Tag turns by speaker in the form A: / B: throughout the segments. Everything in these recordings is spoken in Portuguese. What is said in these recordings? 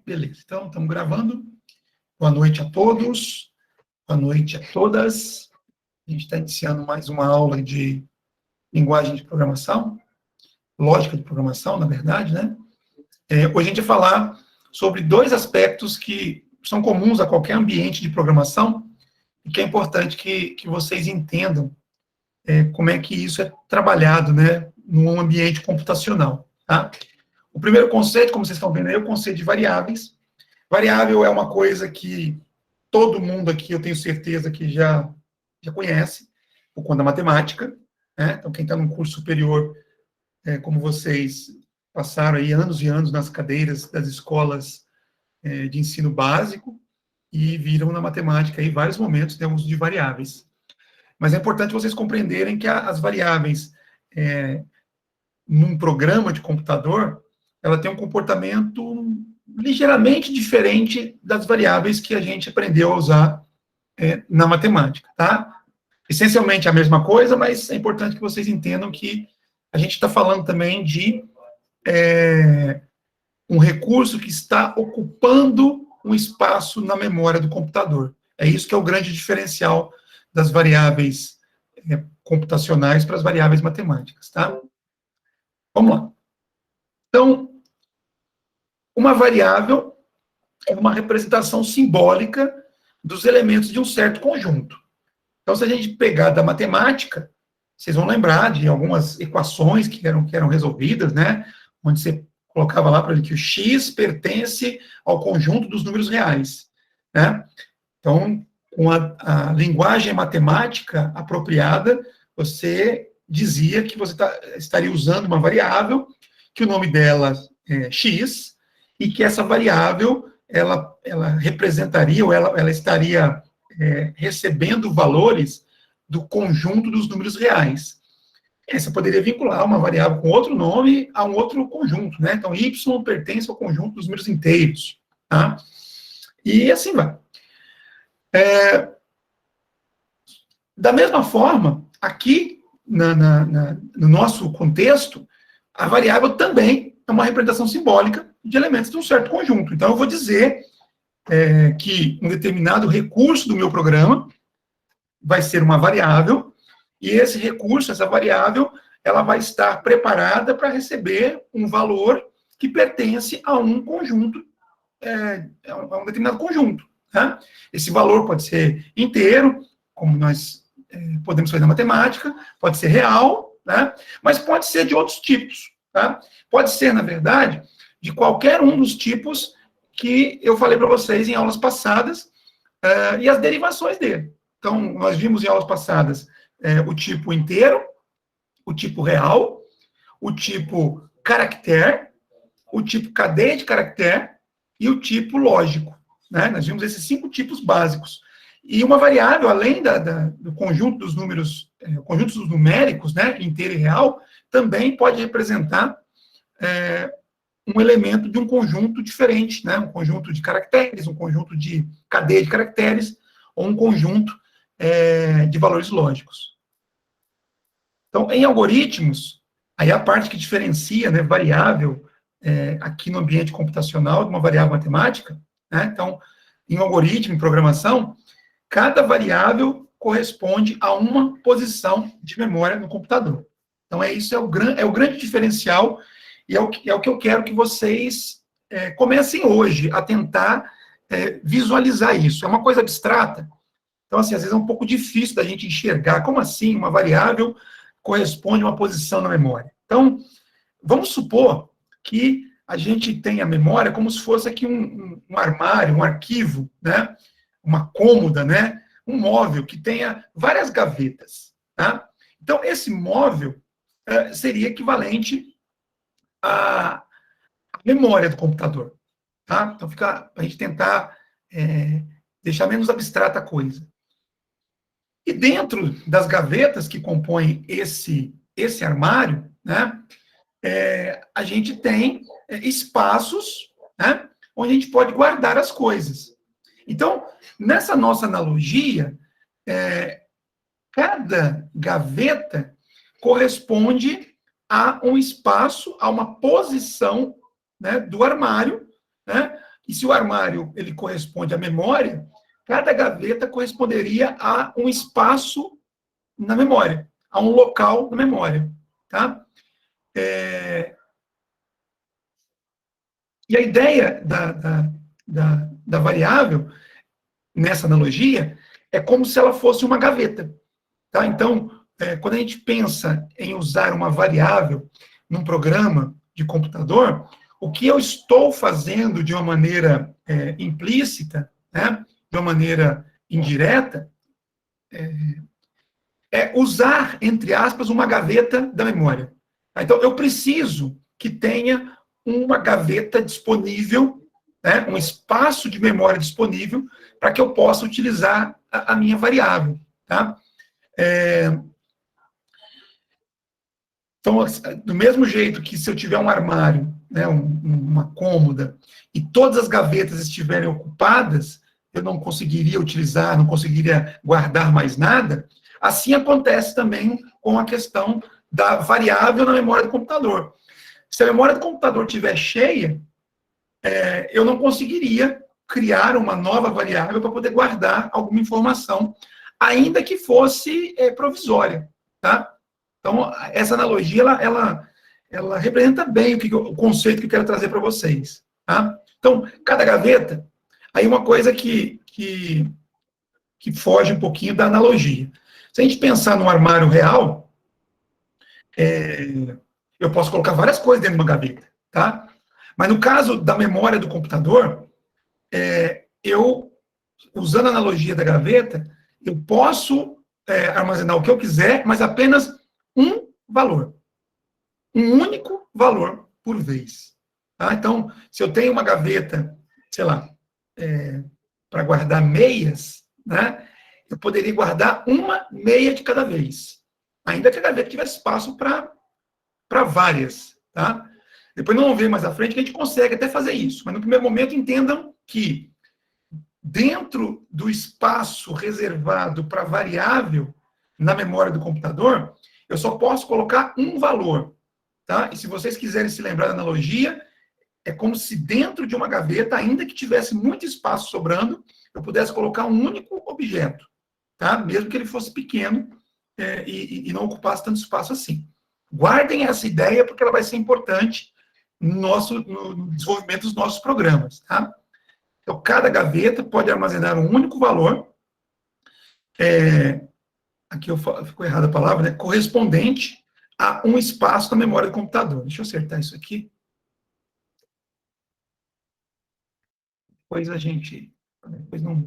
A: Beleza, então estamos gravando. Boa noite a todos, boa noite a todas. A gente está iniciando mais uma aula de linguagem de programação, lógica de programação, na verdade, né? Hoje a gente vai falar sobre dois aspectos que são comuns a qualquer ambiente de programação e que é importante que vocês entendam como é que isso é trabalhado, né, num ambiente computacional, tá? O primeiro conceito, como vocês estão vendo aí, é o conceito de variáveis. Variável é uma coisa que todo mundo aqui, eu tenho certeza que já conhece, por conta da matemática, né? Então, quem está num curso superior, como vocês, passaram aí anos e anos nas cadeiras das escolas de ensino básico e viram na matemática aí vários momentos de uso de variáveis. Mas é importante vocês compreenderem que as variáveis, num programa de computador, ela tem um comportamento ligeiramente diferente das variáveis que a gente aprendeu a usar na matemática, tá? Essencialmente a mesma coisa, mas é importante que vocês entendam que a gente está falando também de um recurso que está ocupando um espaço na memória do computador. É isso que é o grande diferencial das variáveis computacionais para as variáveis matemáticas, tá? Vamos lá. Então, uma variável é uma representação simbólica dos elementos de um certo conjunto. Então, se a gente pegar da matemática, vocês vão lembrar de algumas equações que eram resolvidas, né? Onde você colocava lá para ele que o x pertence ao conjunto dos números reais, né? Então, com a linguagem matemática apropriada, você dizia que você estaria usando uma variável, que o nome dela é x, e que essa variável, ela representaria, ou ela estaria recebendo valores do conjunto dos números reais. Você poderia vincular uma variável com outro nome a um outro conjunto, né? Então, y pertence ao conjunto dos números inteiros, tá? E assim vai. Da mesma forma, aqui, no nosso contexto, a variável também é uma representação simbólica de elementos de um certo conjunto. Então, eu vou dizer que um determinado recurso do meu programa vai ser uma variável, e esse recurso, essa variável, ela vai estar preparada para receber um valor que pertence a um conjunto, a um determinado conjunto. Tá? Esse valor pode ser inteiro, como nós podemos fazer na matemática, pode ser real, né? Mas pode ser de outros tipos. Tá? Pode ser, na verdade, de qualquer um dos tipos que eu falei para vocês em aulas passadas, e as derivações dele. Então, nós vimos em aulas passadas o tipo inteiro, o tipo real, o tipo caractere, o tipo cadeia de caractere e o tipo lógico. Né? Nós vimos esses 5 tipos básicos. E uma variável, além do conjunto dos números, conjuntos dos numéricos, né, inteiro e real, também pode representar um elemento de um conjunto diferente, né? Um conjunto de caracteres, um conjunto de cadeia de caracteres, ou um conjunto de valores lógicos. Então, em algoritmos, aí a parte que diferencia, né, variável aqui no ambiente computacional de uma variável matemática, né? Então, em um algoritmo, em programação, cada variável corresponde a uma posição de memória no computador. Então, isso é o grande diferencial, e é o que eu quero que vocês comecem hoje a tentar visualizar isso. É uma coisa abstrata, então, assim, às vezes é um pouco difícil da gente enxergar como assim uma variável corresponde a uma posição na memória. Então, vamos supor que a gente tem a memória como se fosse aqui um armário, um arquivo, né? Uma cômoda, né? Um móvel que tenha várias gavetas. Tá? Então, esse móvel seria equivalente à memória do computador. Tá? Então, fica para a gente tentar deixar menos abstrata a coisa. E dentro das gavetas que compõem esse armário, né, a gente tem espaços, né, onde a gente pode guardar as coisas. Então, nessa nossa analogia, cada gaveta corresponde a um espaço, a uma posição, né, do armário, né, E se o armário ele corresponde à memória, cada gaveta corresponderia a um espaço na memória, a um local na memória, tá? E a ideia da variável, nessa analogia, é como se ela fosse uma gaveta, tá? Então, quando a gente pensa em usar uma variável num programa de computador, o que eu estou fazendo de uma maneira implícita, né, de uma maneira indireta, é usar, entre aspas, uma gaveta da memória. Então, eu preciso que tenha uma gaveta disponível, né, um espaço de memória disponível, para que eu possa utilizar a minha variável. Tá? Então, do mesmo jeito que se eu tiver um armário, né, uma cômoda, e todas as gavetas estiverem ocupadas, eu não conseguiria utilizar, não conseguiria guardar mais nada, assim acontece também com a questão da variável na memória do computador. Se a memória do computador estiver cheia, eu não conseguiria criar uma nova variável para poder guardar alguma informação, ainda que fosse provisória, tá? Então, essa analogia, ela representa bem o conceito que eu quero trazer para vocês. Tá? Então, cada gaveta, aí uma coisa que foge um pouquinho da analogia. Se a gente pensar num armário real, eu posso colocar várias coisas dentro de uma gaveta, tá? Mas no caso da memória do computador, eu, usando a analogia da gaveta, eu posso armazenar o que eu quiser, mas apenas um valor. Um único valor por vez. Tá? Então, se eu tenho uma gaveta, sei lá, para guardar meias, né, eu poderia guardar uma meia de cada vez. Ainda que a gaveta tivesse espaço para várias. Tá? Depois não vamos ver mais à frente que a gente consegue até fazer isso. Mas no primeiro momento entendam que dentro do espaço reservado para variável na memória do computador, eu só posso colocar um valor. Tá? E se vocês quiserem se lembrar da analogia, é como se dentro de uma gaveta, ainda que tivesse muito espaço sobrando, eu pudesse colocar um único objeto, tá? Mesmo que ele fosse pequeno e não ocupasse tanto espaço assim. Guardem essa ideia, porque ela vai ser importante no desenvolvimento dos nossos programas. Tá? Então, cada gaveta pode armazenar um único valor, aqui ficou errada a palavra, né? Correspondente a um espaço na memória do computador. Deixa eu acertar isso aqui. Depois depois não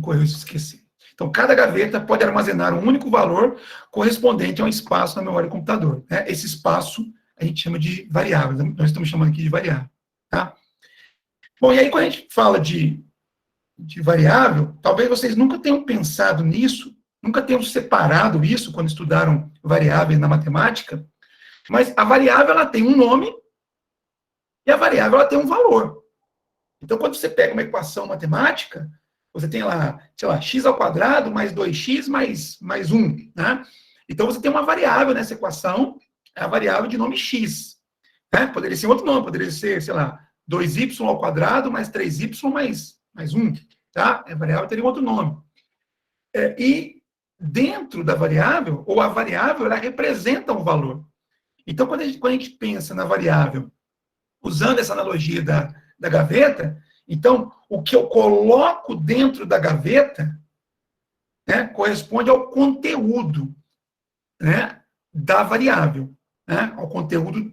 A: correu isso, esqueci. Então, cada gaveta pode armazenar um único valor correspondente a um espaço na memória do computador. Né? Esse espaço a gente chama de variável. Nós estamos chamando aqui de variável. Tá? Bom, e aí quando a gente fala de variável, talvez vocês nunca tenham pensado nisso, nunca tenham separado isso quando estudaram variáveis na matemática, mas a variável ela tem um nome e a variável ela tem um valor. Então, quando você pega uma equação matemática, você tem lá, sei lá, x ao quadrado mais 2x mais 1, né? Então, você tem uma variável nessa equação, é a variável de nome x. Né? Poderia ser outro nome, poderia ser, sei lá, 2y ao quadrado mais 3y mais 1. Tá? A variável teria um outro nome. E dentro da variável, ou a variável, ela representa um valor. Então, quando a gente pensa na variável, usando essa analogia da gaveta, então, o que eu coloco dentro da gaveta, né, corresponde ao conteúdo, né, da variável, né, ao conteúdo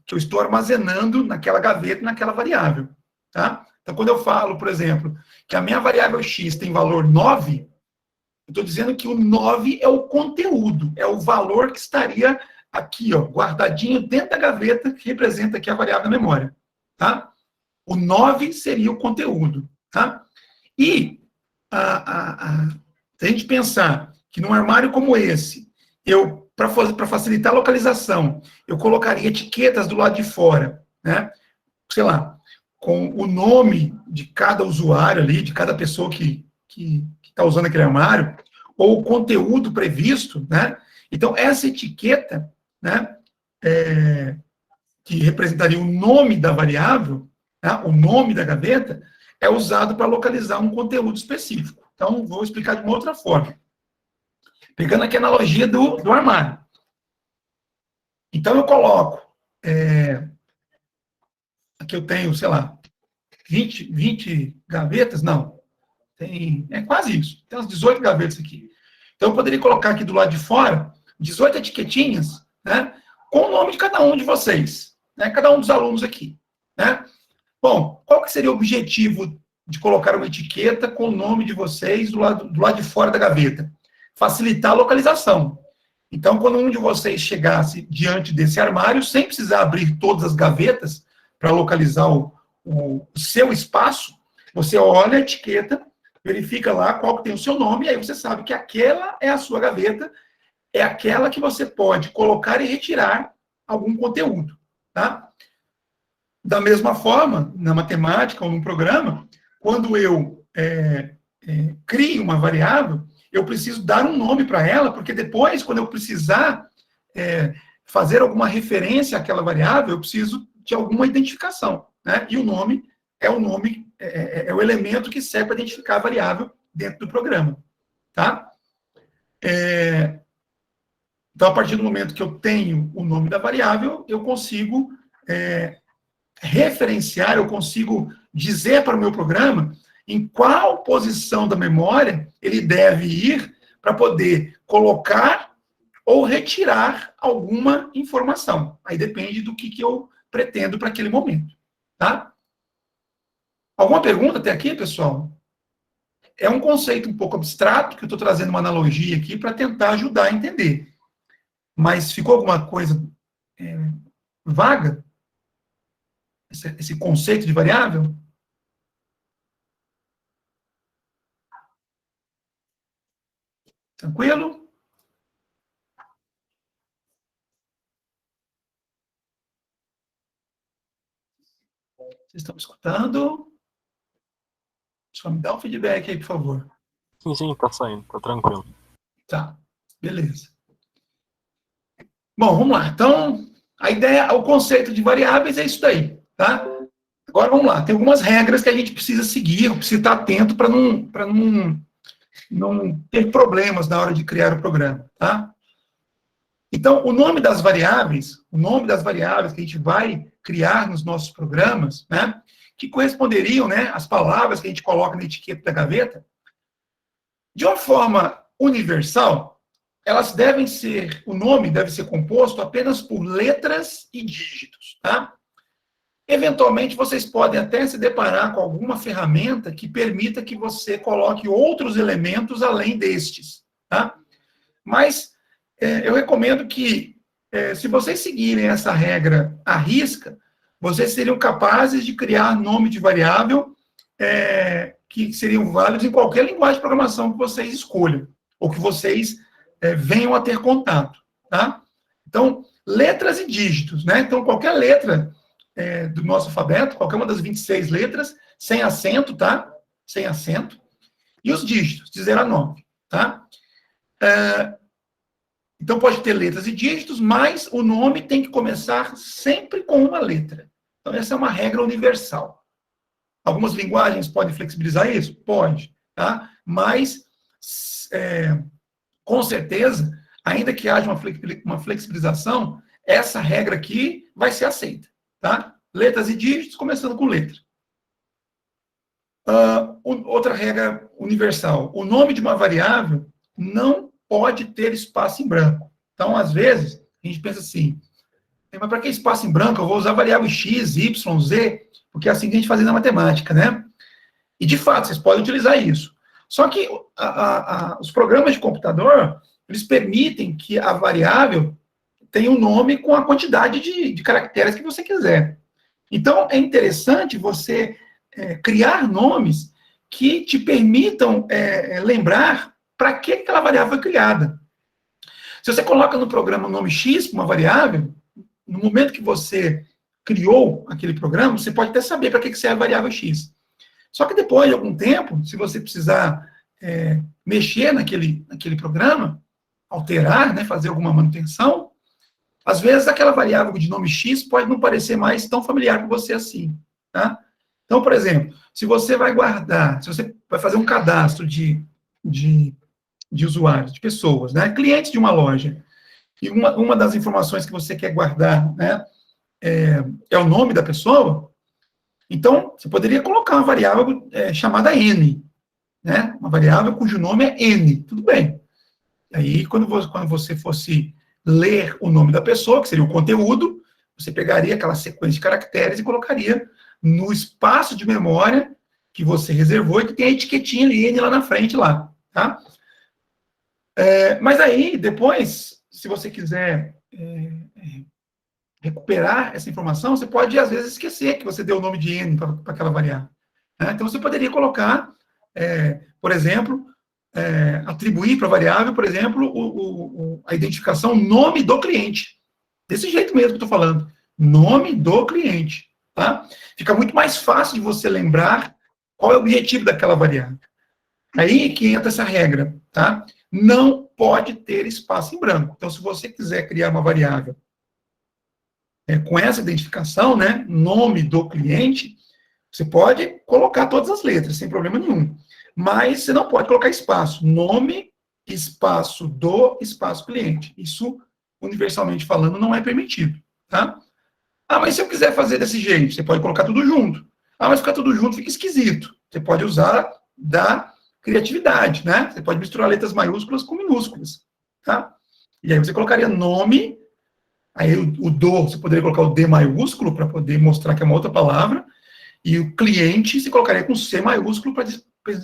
A: que eu estou armazenando naquela gaveta, naquela variável. Tá? Então, quando eu falo, por exemplo, que a minha variável x tem valor 9, eu estou dizendo que o 9 é o conteúdo, é o valor que estaria aqui, ó, guardadinho dentro da gaveta, que representa aqui a variável da memória. Tá? O 9 seria o conteúdo. Tá? E se a gente pensar que num armário como esse, para facilitar a localização, eu colocaria etiquetas do lado de fora, né? Sei lá, com o nome de cada usuário ali, de cada pessoa que está usando aquele armário, ou o conteúdo previsto, né? Então, essa etiqueta, né, que representaria o nome da variável, tá? O nome da gaveta, é usado para localizar um conteúdo específico. Então, vou explicar de uma outra forma. Pegando aqui a analogia do armário. Então, eu coloco, aqui eu tenho, sei lá, 20 gavetas, não, é quase isso, tem umas 18 gavetas aqui. Então, eu poderia colocar aqui do lado de fora 18 etiquetinhas, né, com o nome de cada um de vocês, né, cada um dos alunos aqui, né. Bom, qual que seria o objetivo de colocar uma etiqueta com o nome de vocês do lado de fora da gaveta? Facilitar a localização. Então, quando um de vocês chegasse diante desse armário, sem precisar abrir todas as gavetas para localizar o seu espaço, você olha a etiqueta, verifica lá qual que tem o seu nome, e aí você sabe que aquela é a sua gaveta, é aquela que você pode colocar e retirar algum conteúdo, tá? Da mesma forma, na matemática ou no programa, quando eu crio uma variável, eu preciso dar um nome para ela, porque depois, quando eu precisar fazer alguma referência àquela variável, eu preciso de alguma identificação, né? E o nome é o elemento que serve para identificar a variável dentro do programa, tá? Então, a partir do momento que eu tenho o nome da variável, eu consigo referenciar, eu consigo dizer para o meu programa em qual posição da memória ele deve ir para poder colocar ou retirar alguma informação. Aí depende do que eu pretendo para aquele momento, tá? Alguma pergunta até aqui, pessoal? É um conceito um pouco abstrato, que eu estou trazendo uma analogia aqui para tentar ajudar a entender. Mas ficou alguma coisa vaga? Esse conceito de variável? Tranquilo? Vocês estão me escutando? Só me dá um feedback aí, por favor.
B: Sim, tá saindo, tá tranquilo.
A: Tá, beleza. Bom, vamos lá. Então, a ideia, o conceito de variáveis é isso daí, tá? Agora vamos lá. Tem algumas regras que a gente precisa seguir, precisa estar atento para não ter problemas na hora de criar o programa, tá? Então, o nome das variáveis que a gente vai criar nos nossos programas, né, que corresponderiam, né, às palavras que a gente coloca na etiqueta da gaveta, de uma forma universal, o nome deve ser composto apenas por letras e dígitos, tá? Eventualmente, vocês podem até se deparar com alguma ferramenta que permita que você coloque outros elementos além destes, tá? Mas eu recomendo que, se vocês seguirem essa regra à risca, vocês seriam capazes de criar nome de variável que seriam válidos em qualquer linguagem de programação que vocês escolham, ou que vocês venham a ter contato, tá? Então, letras e dígitos, né? Então, qualquer letra do nosso alfabeto, qualquer uma das 26 letras, sem acento, tá? Sem acento. E os dígitos, de 0 a 9, tá? Então, pode ter letras e dígitos, mas o nome tem que começar sempre com uma letra. Então, essa é uma regra universal. Algumas linguagens podem flexibilizar isso? Pode, tá? Mas, com certeza, ainda que haja uma flexibilização, essa regra aqui vai ser aceita, tá? Letras e dígitos, começando com letra. Outra regra universal. O nome de uma variável não pode ter espaço em branco. Então, às vezes, a gente pensa assim, mas para que espaço em branco? Eu vou usar variável x, y, z, porque é assim que a gente faz na matemática, né? E, de fato, vocês podem utilizar isso. Só que os programas de computador, eles permitem que a variável tenha um nome com a quantidade de caracteres que você quiser. Então, é interessante você criar nomes que te permitam lembrar para que aquela variável foi criada. Se você coloca no programa o nome X, uma variável, no momento que você criou aquele programa, você pode até saber para que serve a variável X. Só que depois de algum tempo, se você precisar mexer naquele programa, alterar, né, fazer alguma manutenção, Às vezes, aquela variável de nome X pode não parecer mais tão familiar com você assim, tá? Então, por exemplo, se você vai guardar, se você vai fazer um cadastro de usuários, de pessoas, né? Clientes de uma loja, e uma das informações que você quer guardar, né, é o nome da pessoa, então, você poderia colocar uma variável chamada N, né? Uma variável cujo nome é N, tudo bem. Aí, quando você fosse ler o nome da pessoa, que seria o conteúdo, você pegaria aquela sequência de caracteres e colocaria no espaço de memória que você reservou e que tem a etiquetinha N lá na frente, lá, tá? Mas aí, depois, se você quiser recuperar essa informação, você pode, às vezes, esquecer que você deu o nome de N para aquela variável, né? Então, você poderia colocar, por exemplo, atribuir para a variável, por exemplo, a identificação nome do cliente. Desse jeito mesmo que eu estou falando. Nome do cliente. Tá? Fica muito mais fácil de você lembrar qual é o objetivo daquela variável. Aí que entra essa regra. Tá? Não pode ter espaço em branco. Então, se você quiser criar uma variável com essa identificação, né, nome do cliente, você pode colocar todas as letras, sem problema nenhum. Mas você não pode colocar espaço. Nome, espaço do, espaço cliente. Isso, universalmente falando, não é permitido. Tá? Ah, mas se eu quiser fazer desse jeito, você pode colocar tudo junto. Ah, mas ficar tudo junto fica esquisito. Você pode usar da criatividade, né? Você pode misturar letras maiúsculas com minúsculas. Tá? E aí você colocaria nome, aí o do, você poderia colocar o D maiúsculo para poder mostrar que é uma outra palavra, e o cliente se colocaria com C maiúsculo para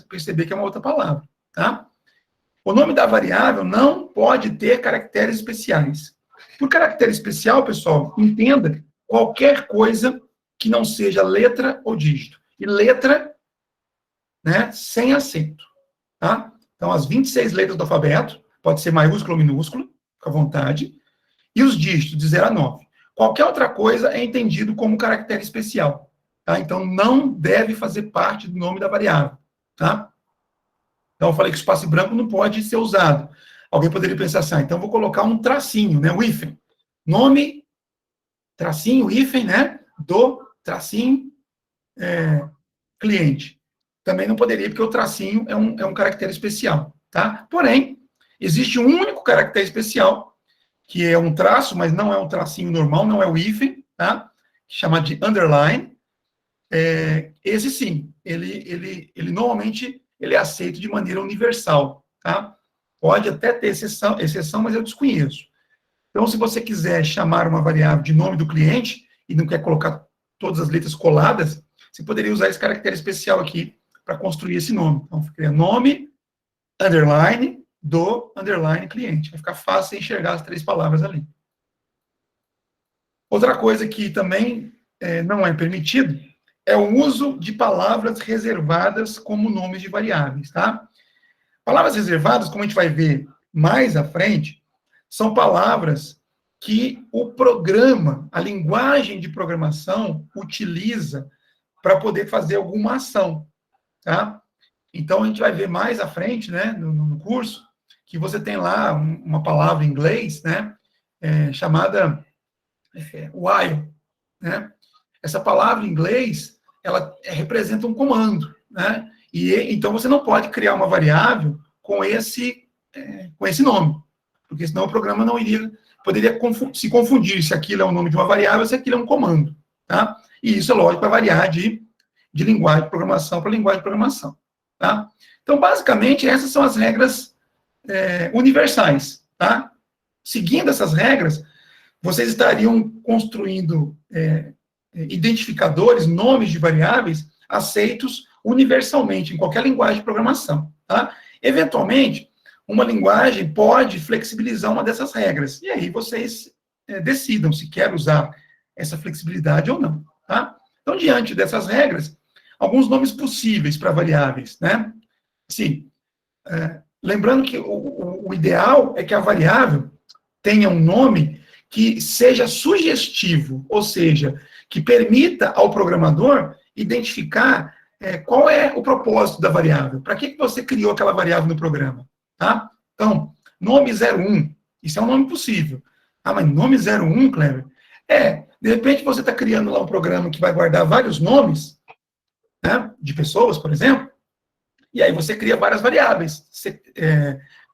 A: perceber que é uma outra palavra, tá? O nome da variável não pode ter caracteres especiais. Por caractere especial, pessoal, entenda qualquer coisa que não seja letra ou dígito. E letra, né, sem acento, tá? Então, as 26 letras do alfabeto, pode ser maiúsculo ou minúsculo, fica à vontade, e os dígitos de 0 a 9. Qualquer outra coisa é entendido como caractere especial. Tá? Então, não deve fazer parte do nome da variável. Tá? Então, eu falei que o espaço branco não pode ser usado. Alguém poderia pensar assim, então vou colocar um tracinho, né, um hífen. Nome, tracinho, hífen, né, do tracinho cliente. Também não poderia, porque o tracinho é um caractere especial. Tá? Porém, existe um único caractere especial, que é um traço, mas não é um tracinho normal, não é o hífen, tá? Chama de underline. Esse sim, ele normalmente ele é aceito de maneira universal, tá? Pode até ter exceção, mas eu desconheço. Então, se você quiser chamar uma variável de nome do cliente e não quer colocar todas as letras coladas, você poderia usar esse caractere especial aqui para construir esse nome. Então, ficaria nome, underline, do, underline, cliente. Vai ficar fácil enxergar as 3 palavras ali. Outra coisa que também não é permitido é o uso de palavras reservadas como nomes de variáveis, tá? Palavras reservadas, como a gente vai ver mais à frente, são palavras que o programa, a linguagem de programação, utiliza para poder fazer alguma ação, tá? Então, a gente vai ver mais à frente, né, no curso, que você tem lá uma palavra em inglês, né, chamada while, né? Essa palavra em inglês, ela representa um comando, né? E então você não pode criar uma variável com esse nome, porque senão o programa não poderia se confundir se aquilo é o nome de uma variável, se aquilo é um comando, tá? E isso, é lógico, vai variar de linguagem de programação para linguagem de programação, tá? Então, basicamente, essas são as regras universais, tá? Seguindo essas regras, vocês estariam construindo identificadores, nomes de variáveis aceitos universalmente em qualquer linguagem de programação, tá? Eventualmente, uma linguagem pode flexibilizar uma dessas regras, e aí vocês decidam se quer usar essa flexibilidade ou não, tá? Então, diante dessas regras, alguns nomes possíveis para variáveis, né? Sim, lembrando que o ideal é que a variável tenha um nome que seja sugestivo, ou seja, que permita ao programador identificar qual é o propósito da variável. Para que você criou aquela variável no programa? Tá? Então, nome 01, isso é um nome possível. Ah, mas nome 01, Cleber? De repente você está criando lá um programa que vai guardar vários nomes, né, de pessoas, por exemplo, e aí você cria várias variáveis,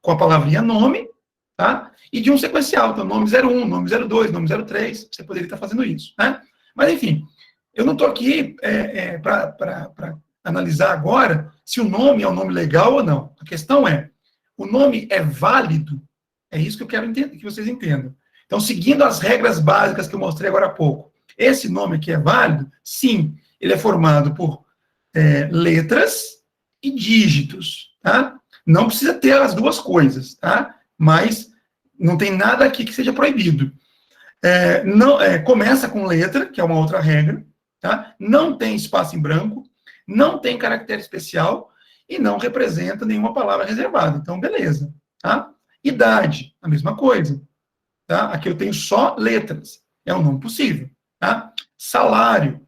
A: com a palavrinha nome, tá? E de um sequencial, então nome 01, nome 02, nome 03, você poderia estar fazendo isso, né? Mas, enfim, eu não estou aqui para analisar agora se o nome é um nome legal ou não. A questão é, o nome é válido? É isso que eu quero que vocês entendam. Então, seguindo as regras básicas que eu mostrei agora há pouco, esse nome aqui é válido? Sim, ele é formado por letras e dígitos, tá? Não precisa ter as duas coisas, tá? Mas não tem nada aqui que seja proibido. Começa com letra, que é uma outra regra, tá? Não tem espaço em branco, não tem caractere especial e não representa nenhuma palavra reservada. Então, beleza, tá? Idade, a mesma coisa, tá? Aqui eu tenho só letras, é um nome possível, tá? Salário,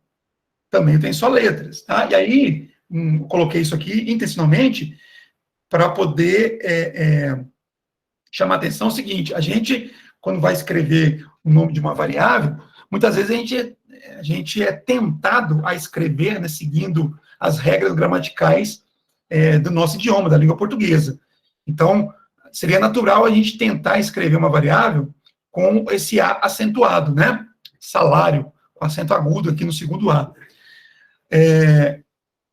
A: também tem só letras, tá? E aí, coloquei isso aqui intencionalmente para poder chamar a atenção. É o seguinte, a gente, quando vai escrever o nome de uma variável, muitas vezes a gente é tentado a escrever, né, seguindo as regras gramaticais do nosso idioma, da língua portuguesa. Então, seria natural a gente tentar escrever uma variável com esse A acentuado, né? Salário, com acento agudo aqui no segundo A.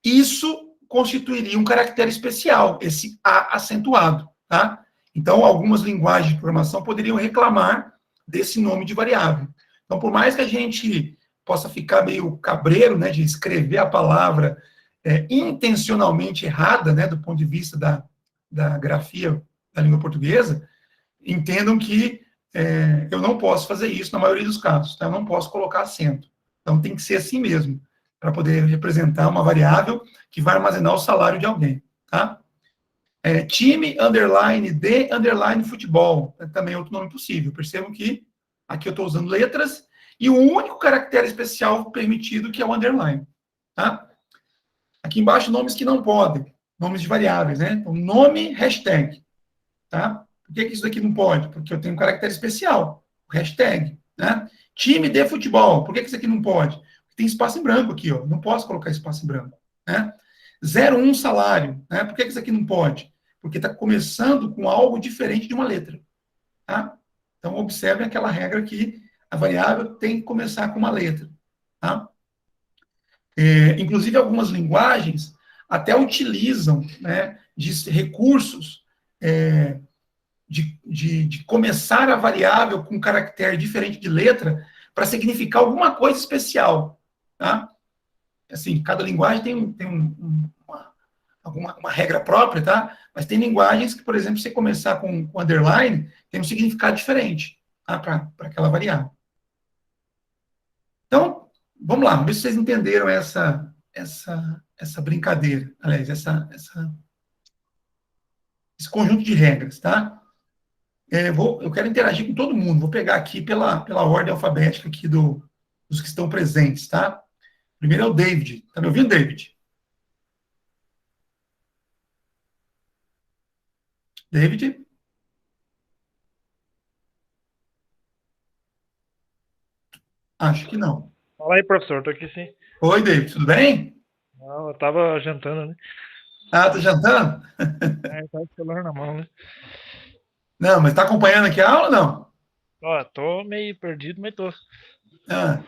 A: Isso constituiria um caractere especial, esse A acentuado, tá? Então, algumas linguagens de programação poderiam reclamar desse nome de variável. Então, por mais que a gente possa ficar meio cabreiro, né, de escrever a palavra intencionalmente errada, né, do ponto de vista da grafia da língua portuguesa, entendam que eu não posso fazer isso na maioria dos casos, tá? Eu não posso colocar acento. Então, tem que ser assim mesmo, para poder representar uma variável que vai armazenar o salário de alguém, tá? Time, underline, de, underline, futebol. Também é outro nome possível. Percebam que aqui eu estou usando letras e o único caractere especial permitido que é o underline, tá? Aqui embaixo, nomes que não podem. Nomes de variáveis, né? Então, nome, hashtag, tá? Por que isso daqui não pode? Porque eu tenho um caractere especial, o hashtag, né? Time de futebol. Por que isso aqui não pode? Porque tem espaço em branco aqui, ó. Não posso colocar espaço em branco, né? 01 salário, né? Por que isso aqui não pode? Porque está começando com algo diferente de uma letra, tá? Então, observem aquela regra que a variável tem que começar com uma letra, tá? Inclusive, algumas linguagens até utilizam, né, de recursos de começar a variável com um caractere diferente de letra para significar alguma coisa especial, tá? Assim, cada linguagem tem uma regra própria, tá? Mas tem linguagens que, por exemplo, você começar com underline, tem um significado diferente, tá? Para aquela variável. Então, vamos lá, vamos ver se vocês entenderam essa brincadeira, aliás, esse conjunto de regras, tá? Eu quero interagir com todo mundo, vou pegar aqui pela ordem alfabética aqui dos que estão presentes, tá? Primeiro é o David. Tá me ouvindo, David? David? Acho que não.
C: Fala aí, professor, tô aqui sim.
A: Oi, David, tudo bem?
C: Não, eu tava jantando, né?
A: Ah, tá jantando?
C: Tava com o celular na mão, né?
A: Não, mas tá acompanhando aqui a aula ou não?
C: Ó, tô meio perdido, mas tô.
A: Ah,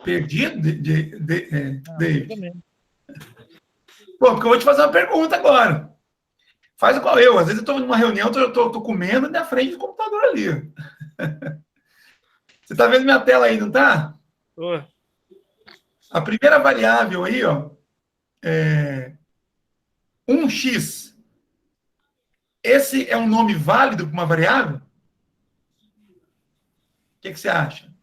A: perdido, David?
C: Também.
A: Pô, porque eu vou te fazer uma pergunta agora. Faz igual eu. Às vezes eu tô numa reunião, eu tô comendo na frente do computador ali. Você tá vendo minha tela aí, não tá?
C: Tô.
A: A primeira variável aí, ó, é 1x. Esse é um nome válido para uma variável? O que você acha?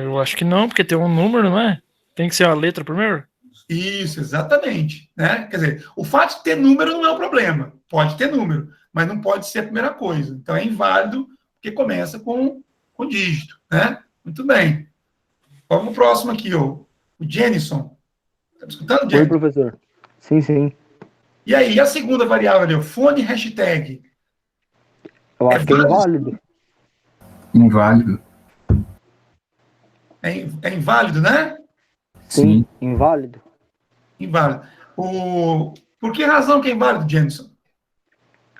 C: Eu acho que não, porque tem um número, não é? Tem que ser a letra primeiro?
A: Isso, exatamente. Né? Quer dizer, o fato de ter número não é um problema. Pode ter número, mas não pode ser a primeira coisa. Então é inválido porque começa com dígito. Né? Muito bem. Vamos pro próximo aqui, ó. O Jenison. Está me escutando, Jenison?
D: Oi, professor. Sim, sim.
A: E aí, a segunda variável ali, o fone hashtag?
D: Eu acho que é inválido.
E: Inválido.
A: É inválido, né?
D: Sim, inválido.
A: Inválido. Por que razão que é inválido, Jameson?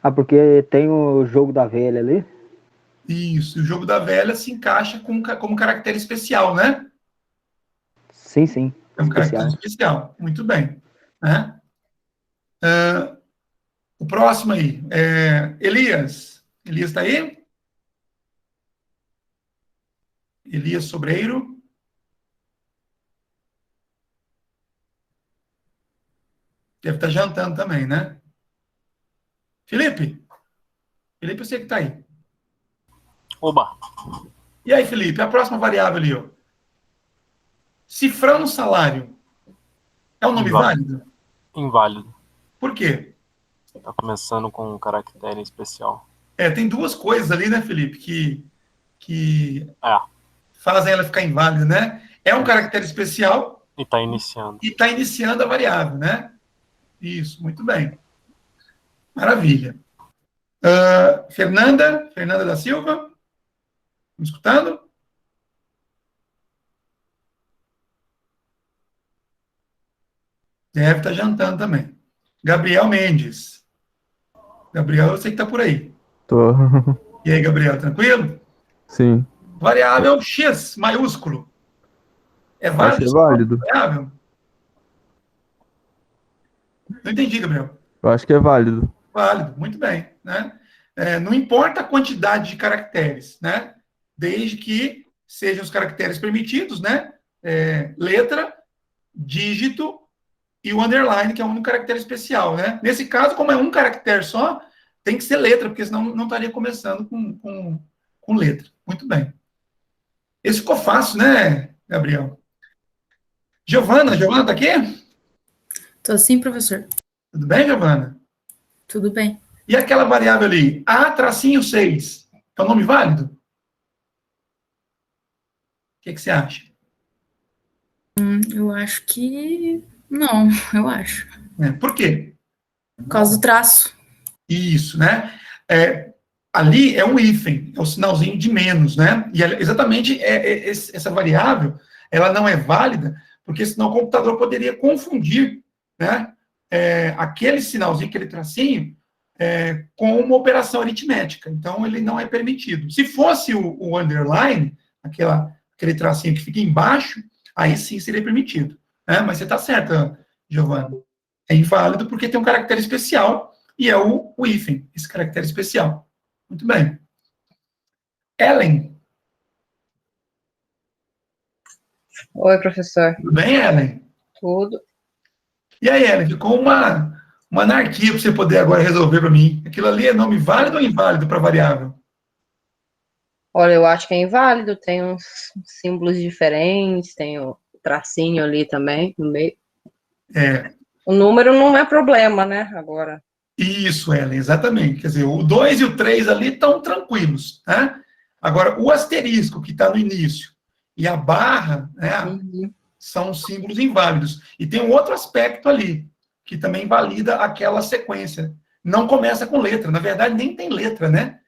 D: Ah, porque tem o jogo da velha ali.
A: Isso, o jogo da velha se encaixa como caractere especial, né?
D: Sim, sim.
A: É um caractere
D: Especial.
A: especial. Muito bem. Né? O próximo aí. Elias. Elias está aí? Elias Sobreiro. Deve estar jantando também, né? Felipe? Felipe, eu sei que está aí.
B: Oba,
A: E aí, Felipe, a próxima variável ali, ó. Cifrando o salário. É um nome válido?
B: inválido.
A: Por quê?
B: Tá começando com um caractere especial.
A: Tem duas coisas ali, né, Felipe, que
B: É,
A: fazem ela ficar inválida, né? É um caractere especial
B: e tá iniciando.
A: e está iniciando a variável, né? Isso, muito bem. Maravilha. Fernanda da Silva, me escutando? Deve estar jantando também. Gabriel Mendes. Gabriel, eu sei que está por aí.
F: Tô.
A: E aí, Gabriel, tranquilo?
F: Sim.
A: Variável X maiúsculo. É
F: Eu acho que
A: válido
F: é
A: esse nome de
F: válido.
A: variável? Não entendi, Gabriel.
F: Eu acho que é válido.
A: Válido, muito bem, né? Não importa a quantidade de caracteres, né? Desde que sejam os caracteres permitidos, né? Letra, dígito e o underline, que é um caractere especial, né? Nesse caso, como é um caractere só, tem que ser letra, porque senão não estaria começando com letra. Muito bem. Esse ficou fácil, né, Gabriel? Giovana tá aqui?
G: Tô sim, professor.
A: Tudo bem, Giovana?
G: Tudo bem.
A: E aquela variável ali, A-6, é um nome válido? O que você acha?
G: Eu acho que não, eu acho.
A: Por quê?
G: Por causa do traço.
A: Isso, né? Ali é um hífen, é o sinalzinho de menos, né? E exatamente essa variável, ela não é válida, porque senão o computador poderia confundir, né? Aquele sinalzinho, aquele tracinho, com uma operação aritmética. Então, ele não é permitido. Se fosse o underline, aquele tracinho que fica embaixo, aí sim seria permitido. Né? Mas você está certa, Giovanna. É inválido porque tem um caractere especial, e é o hífen, esse caractere especial. Muito bem. Ellen.
H: Oi, professor.
A: Tudo bem, Ellen?
H: Tudo.
A: E aí, Ellen, ficou uma anarquia para você poder agora resolver para mim. Aquilo ali é nome válido ou inválido para variável?
H: Olha, eu acho que é inválido, tem uns símbolos diferentes, tem o tracinho ali também no meio. O número não é problema, né? Agora.
A: Isso, Ellen, exatamente. Quer dizer, o 2 e o 3 ali estão tranquilos, né? Agora, o asterisco que está no início e a barra, né, são símbolos inválidos. E tem um outro aspecto ali, que também valida aquela sequência. Não começa com letra, na verdade, nem tem letra, né?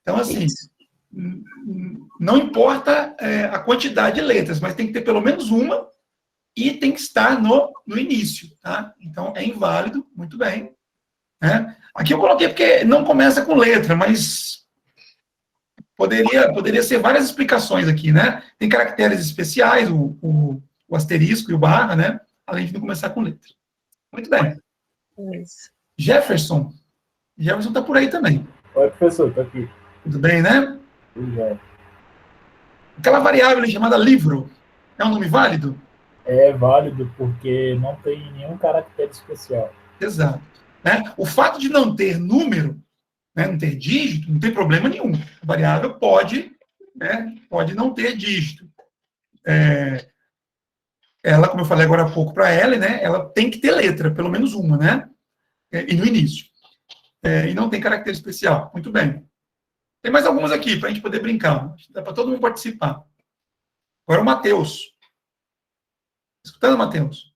A: Então, assim, não importa a quantidade de letras, mas tem que ter pelo menos uma e tem que estar no início, tá? Então, é inválido, muito bem. Né? Aqui eu coloquei porque não começa com letra, mas poderia ser várias explicações aqui, né? Tem caracteres especiais, o asterisco e o barra, né? Além de não começar com letra. Muito bem.
H: Isso.
A: Jefferson está por aí também.
I: Oi, professor, estou aqui.
A: Tudo bem, né?
I: Tudo bem.
A: Aquela variável chamada livro, é um nome válido?
I: É válido porque não tem nenhum caractere especial.
A: Exato. Né? O fato de não ter número, né, não ter dígito, não tem problema nenhum. A variável pode não ter dígito. Ela, como eu falei agora há pouco para ela, né, ela tem que ter letra, pelo menos uma, né? E no início. E não tem caractere especial. Muito bem. Tem mais algumas aqui para a gente poder brincar. Dá para todo mundo participar. Agora o Matheus. Escutando, Matheus?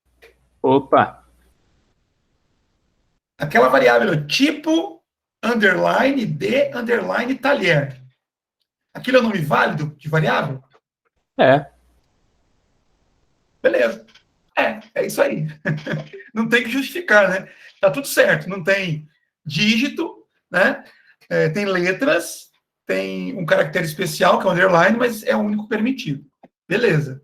E: Opa!
A: Aquela variável tipo underline de underline talher. Aquilo é o nome válido de variável?
J: É.
A: Beleza. É isso aí. Não tem que justificar, né? Tá tudo certo. Não tem dígito, né? Tem letras, tem um caractere especial, que é o underline, mas é o único permitido. Beleza.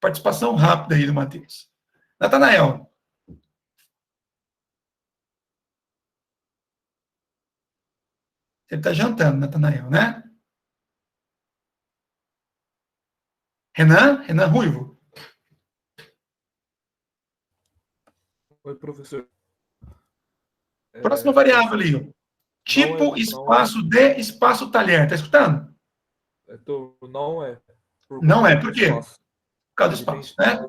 A: Participação rápida aí do Matheus. Natanael. Ele está jantando, Natanael, né? Renan Ruivo.
K: Oi, professor.
A: Próxima variável ali, ó. Tipo, espaço de, espaço talher. Está escutando?
K: Não é.
A: Não é, por quê? Por causa do espaço, né?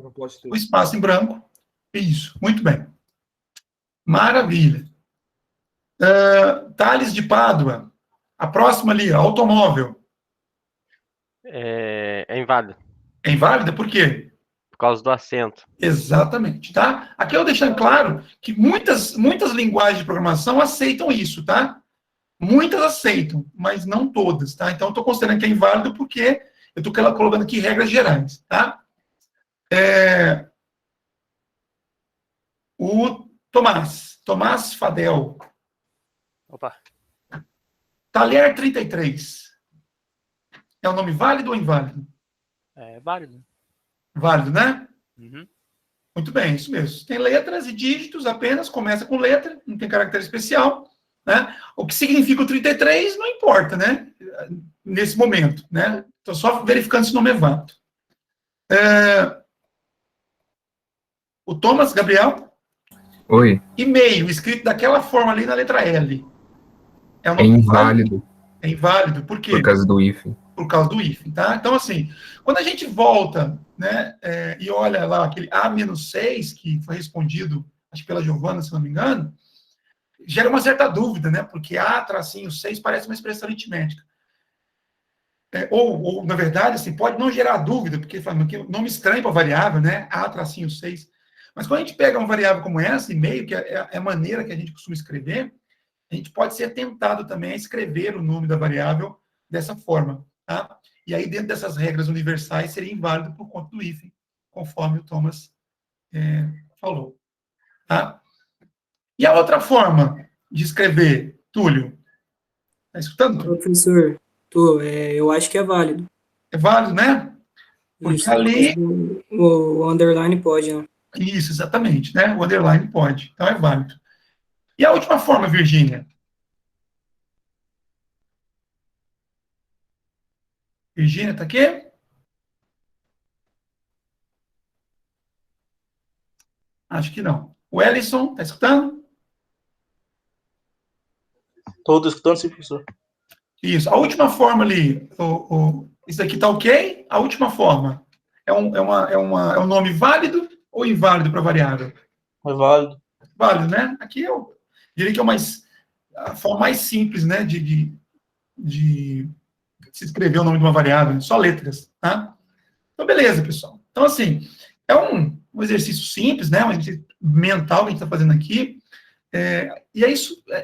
A: O espaço em branco. Isso, muito bem. Maravilha. Tales de Pádua. A próxima ali, automóvel.
L: É inválido.
A: É inválida por quê?
L: Por causa do acento.
A: Exatamente, tá? Aqui eu deixando claro que muitas linguagens de programação aceitam isso, tá? Muitas aceitam, mas não todas, tá? Então eu estou considerando que é inválido porque eu estou colocando aqui regras gerais, tá? O Tomás Fadel.
L: Opa.
A: Talher 33. É um nome válido ou inválido?
L: É válido.
A: Válido, né?
L: Uhum.
A: Muito bem, isso mesmo. Tem letras e dígitos apenas, começa com letra, não tem caractere especial, né? O que significa o 33 não importa, né? Nesse momento, né? Estou só verificando se o nome é válido. O Thomas, Gabriel?
E: Oi.
A: E-mail, escrito daquela forma ali na letra L. É
E: inválido.
A: É inválido, por quê?
E: Por causa do hífen.
A: Por causa do hífen, tá? Então, assim, quando a gente volta, né, e olha lá aquele A-6, que foi respondido, acho que pela Giovana, se não me engano, gera uma certa dúvida, né? Porque A-6 parece uma expressão aritmética. Ou, na verdade, assim, pode não gerar dúvida, porque nome estranho para variável, né? A-6. Mas quando a gente pega uma variável como essa, e-mail, que é a maneira que a gente costuma escrever, a gente pode ser tentado também a escrever o nome da variável dessa forma, tá? E aí, dentro dessas regras universais, seria inválido por conta do hífen, conforme o Thomas falou, tá? E a outra forma de escrever, Túlio? Está escutando, Túlio?
M: Professor, eu acho que é válido.
A: É válido, né? Porque
M: Isso,
A: ali...
M: O underline pode, né?
A: Isso, exatamente, né? O underline pode, então é válido. E a última forma, Virgínia? Virgínia, está aqui? Acho que não. O Ellison, está escutando?
J: Estou escutando, sim, professor.
A: Isso. A última forma ali, isso aqui está ok? A última forma é um nome válido ou inválido para variável?
J: É válido.
A: Válido, né? Aqui eu diria que é a forma mais simples, né, de se escrever o nome de uma variável, só letras, tá? Então, beleza, pessoal. Então, assim, é um exercício simples, né, um exercício mental que a gente está fazendo aqui, e é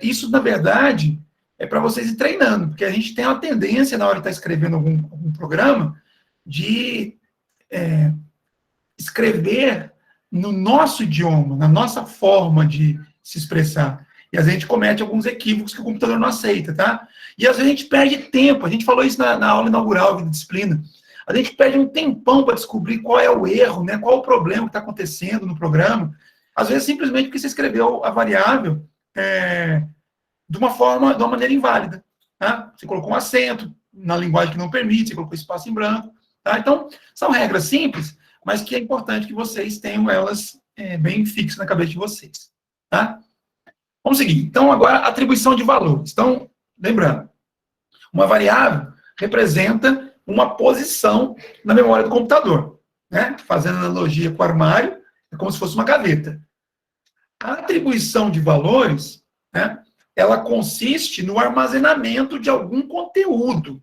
A: isso, na verdade, é para vocês ir treinando, porque a gente tem uma tendência, na hora de estar escrevendo algum programa, de escrever no nosso idioma, na nossa forma de se expressar. E às vezes a gente comete alguns equívocos que o computador não aceita, tá? E às vezes a gente perde tempo, a gente falou isso na aula inaugural de disciplina, a gente perde um tempão para descobrir qual é o erro, né? Qual é o problema que está acontecendo no programa. Às vezes simplesmente porque você escreveu a variável de uma maneira inválida, tá? Você colocou um acento na linguagem que não permite, você colocou espaço em branco, tá? Então, são regras simples, mas que é importante que vocês tenham elas bem fixas na cabeça de vocês, tá? Vamos seguir. Então, agora, atribuição de valores. Então, lembrando, uma variável representa uma posição na memória do computador, né? Fazendo analogia com o armário, é como se fosse uma gaveta. A atribuição de valores, né, ela consiste no armazenamento de algum conteúdo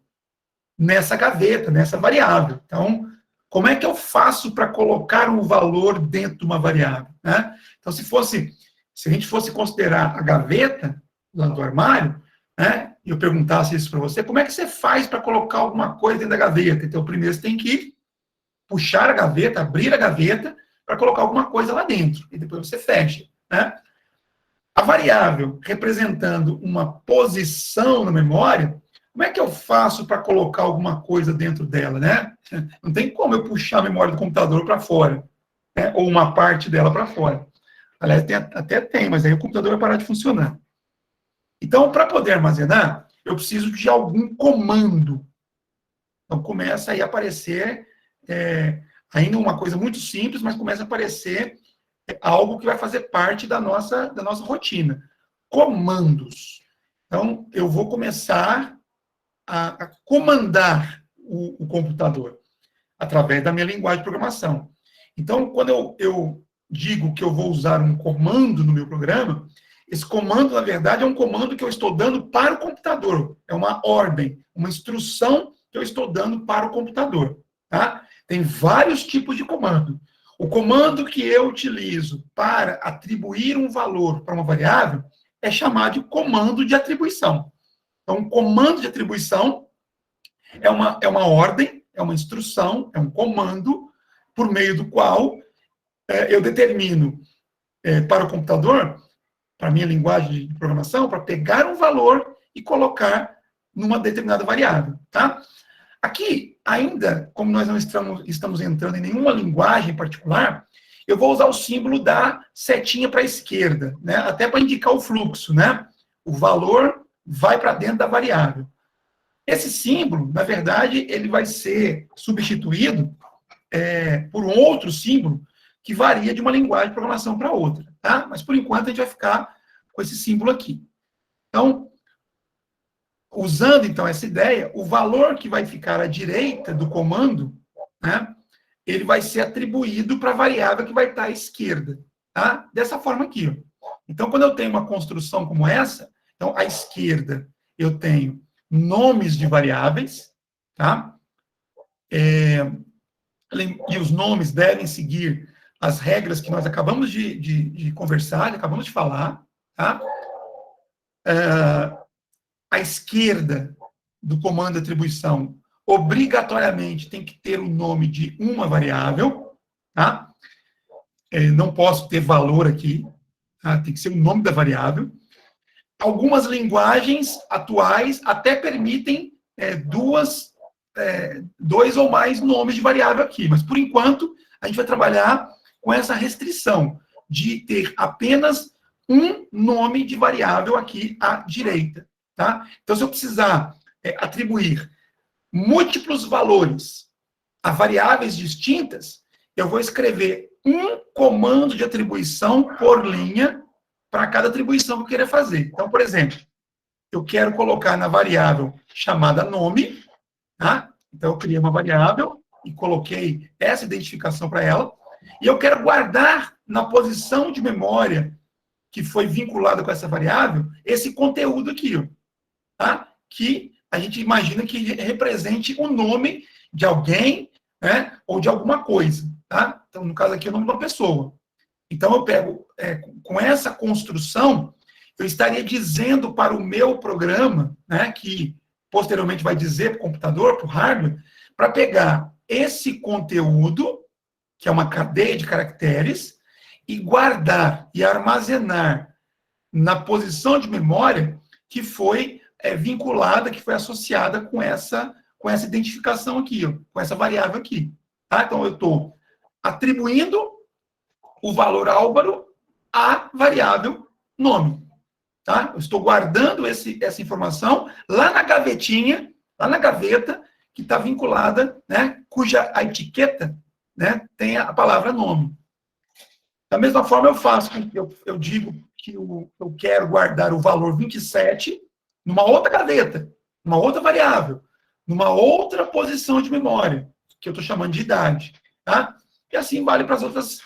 A: nessa gaveta, nessa variável. Então, como é que eu faço para colocar um valor dentro de uma variável, né? Então, se a gente fosse considerar a gaveta, lá do armário, né, e eu perguntasse isso para você, como é que você faz para colocar alguma coisa dentro da gaveta? Então, primeiro você tem que puxar a gaveta, abrir a gaveta, para colocar alguma coisa lá dentro, e depois você fecha, né? A variável representando uma posição na memória, como é que eu faço para colocar alguma coisa dentro dela, né? Não tem como eu puxar a memória do computador para fora, né? Ou uma parte dela para fora. Aliás, até tem, mas aí o computador vai parar de funcionar. Então, para poder armazenar, eu preciso de algum comando. Então, começa aí a aparecer, ainda uma coisa muito simples, mas começa a aparecer algo que vai fazer parte da nossa rotina. Comandos. Então, eu vou começar a comandar o computador através da minha linguagem de programação. Então, quando eu digo que eu vou usar um comando no meu programa, esse comando, na verdade, é um comando que eu estou dando para o computador. É uma ordem, uma instrução que eu estou dando para o computador. Tá? Tem vários tipos de comando. O comando que eu utilizo para atribuir um valor para uma variável é chamado de comando de atribuição. Então, um comando de atribuição é uma ordem, é uma instrução, é um comando por meio do qual eu determino para o computador, para a minha linguagem de programação, para pegar um valor e colocar numa determinada variável. Tá? Aqui, ainda, como nós não estamos entrando em nenhuma linguagem particular, eu vou usar o símbolo da setinha para a esquerda, né? Até para indicar o fluxo, né? O valor vai para dentro da variável. Esse símbolo, na verdade, ele vai ser substituído por um outro símbolo que varia de uma linguagem de programação para outra, tá? Mas, por enquanto, a gente vai ficar com esse símbolo aqui. Então, usando, então, essa ideia, o valor que vai ficar à direita do comando, né, ele vai ser atribuído para a variável que vai estar à esquerda, tá? Dessa forma aqui, ó. Então, quando eu tenho uma construção como essa, então, à esquerda, eu tenho nomes de variáveis, tá? E os nomes devem seguir as regras que nós acabamos de conversar, acabamos de falar, tá? À esquerda do comando de atribuição, obrigatoriamente tem que ter o nome de uma variável, tá? Não posso ter valor aqui, tá? Tem que ser o nome da variável. Algumas linguagens atuais até permitem dois ou mais nomes de variável aqui, mas, por enquanto, a gente vai trabalhar com essa restrição de ter apenas um nome de variável aqui à direita. Tá? Então, se eu precisar atribuir múltiplos valores a variáveis distintas, eu vou escrever um comando de atribuição por linha para cada atribuição que eu queira fazer. Então, por exemplo, eu quero colocar na variável chamada nome, tá? Então, eu criei uma variável e coloquei essa identificação para ela, e eu quero guardar na posição de memória que foi vinculada com essa variável, esse conteúdo aqui, ó. Tá? Que a gente imagina que represente o nome de alguém, né, ou de alguma coisa. Tá? Então, no caso aqui, é o nome de uma pessoa. Então, eu pego, com essa construção, eu estaria dizendo para o meu programa, né, que posteriormente vai dizer para o computador, para o hardware, para pegar esse conteúdo, que é uma cadeia de caracteres, e guardar e armazenar na posição de memória que foi vinculada, que foi associada com essa identificação aqui, ó, com essa variável aqui. Tá? Então, eu estou atribuindo o valor Álvaro à variável nome. Tá? Eu estou guardando essa informação lá na gavetinha, lá na gaveta, que está vinculada, né, cuja a etiqueta, né, tem a palavra nome. Da mesma forma, eu faço, eu digo que eu quero guardar o valor 27 numa outra gaveta, numa outra variável, numa outra posição de memória, que eu estou chamando de idade. Tá? E assim vale para as outras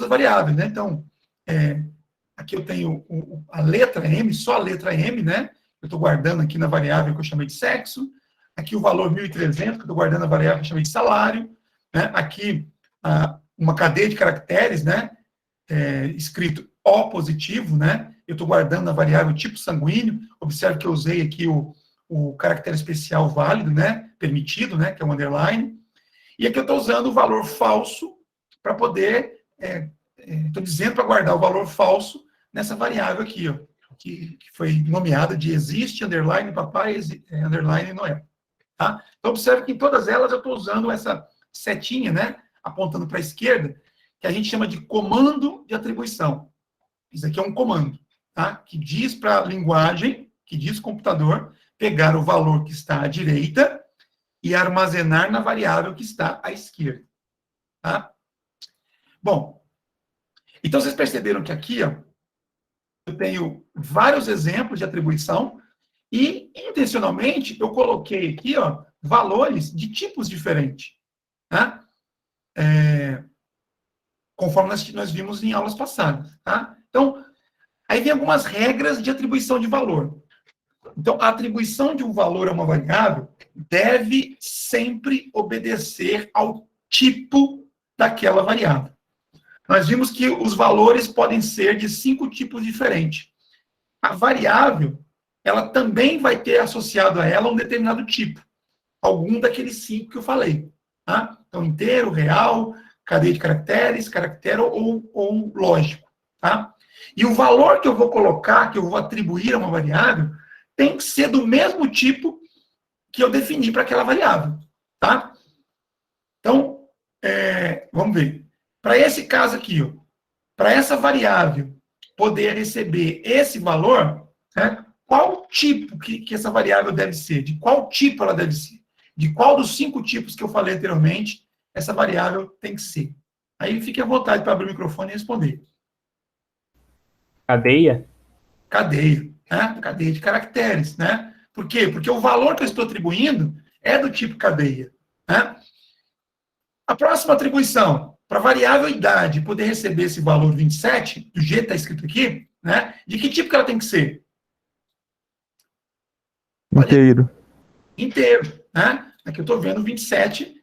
A: variáveis. Né? Então, aqui eu tenho a letra M, só a letra M, né? Eu estou guardando aqui na variável que eu chamei de sexo. Aqui o valor 1.300, que eu estou guardando na variável que eu chamei de salário. Né? Aqui, uma cadeia de caracteres, né? Escrito O positivo, né? eu estou guardando a variável tipo sanguíneo. Observe que eu usei aqui o caractere especial válido, né, permitido, né, que é o underline. E aqui eu estou usando o valor falso para poder, estou dizendo para guardar o valor falso nessa variável aqui, ó, que foi nomeada de existe, underline papai, underline Noel. Tá? Então, observe que em todas elas eu estou usando essa setinha, né, apontando para a esquerda, que a gente chama de comando de atribuição. Isso aqui é um comando, tá? Que diz para a linguagem, que diz ao computador, pegar o valor que está à direita e armazenar na variável que está à esquerda. Tá? Bom, então vocês perceberam que aqui, ó, eu tenho vários exemplos de atribuição e, intencionalmente, eu coloquei aqui, ó, valores de tipos diferentes. Tá? Conforme nós vimos em aulas passadas. Tá? Então, aí vem algumas regras de atribuição de valor. Então, a atribuição de um valor a uma variável deve sempre obedecer ao tipo daquela variável. Nós vimos que os valores podem ser de 5 tipos diferentes. A variável, ela também vai ter associado a ela um determinado tipo. Algum daqueles 5 que eu falei. Tá? Então, inteiro, real, cadeia de caracteres, caractere ou lógico. Tá? E o valor que eu vou colocar, que eu vou atribuir a uma variável, tem que ser do mesmo tipo que eu defini para aquela variável. Tá? Então, vamos ver. Para esse caso aqui, para essa variável poder receber esse valor, né, qual tipo que essa variável deve ser? De qual tipo ela deve ser? De qual dos 5 tipos que eu falei anteriormente, essa variável tem que ser? Aí fique à vontade para abrir o microfone e responder.
N: Cadeia?
A: Cadeia, né? Cadeia de caracteres, né? Por quê? Porque o valor que eu estou atribuindo é do tipo cadeia, né? A próxima atribuição, para a variável idade poder receber esse valor 27, do jeito que está escrito aqui, né? De que tipo que ela tem que ser?
F: Inteiro.
A: Inteiro, né? Aqui eu estou vendo 27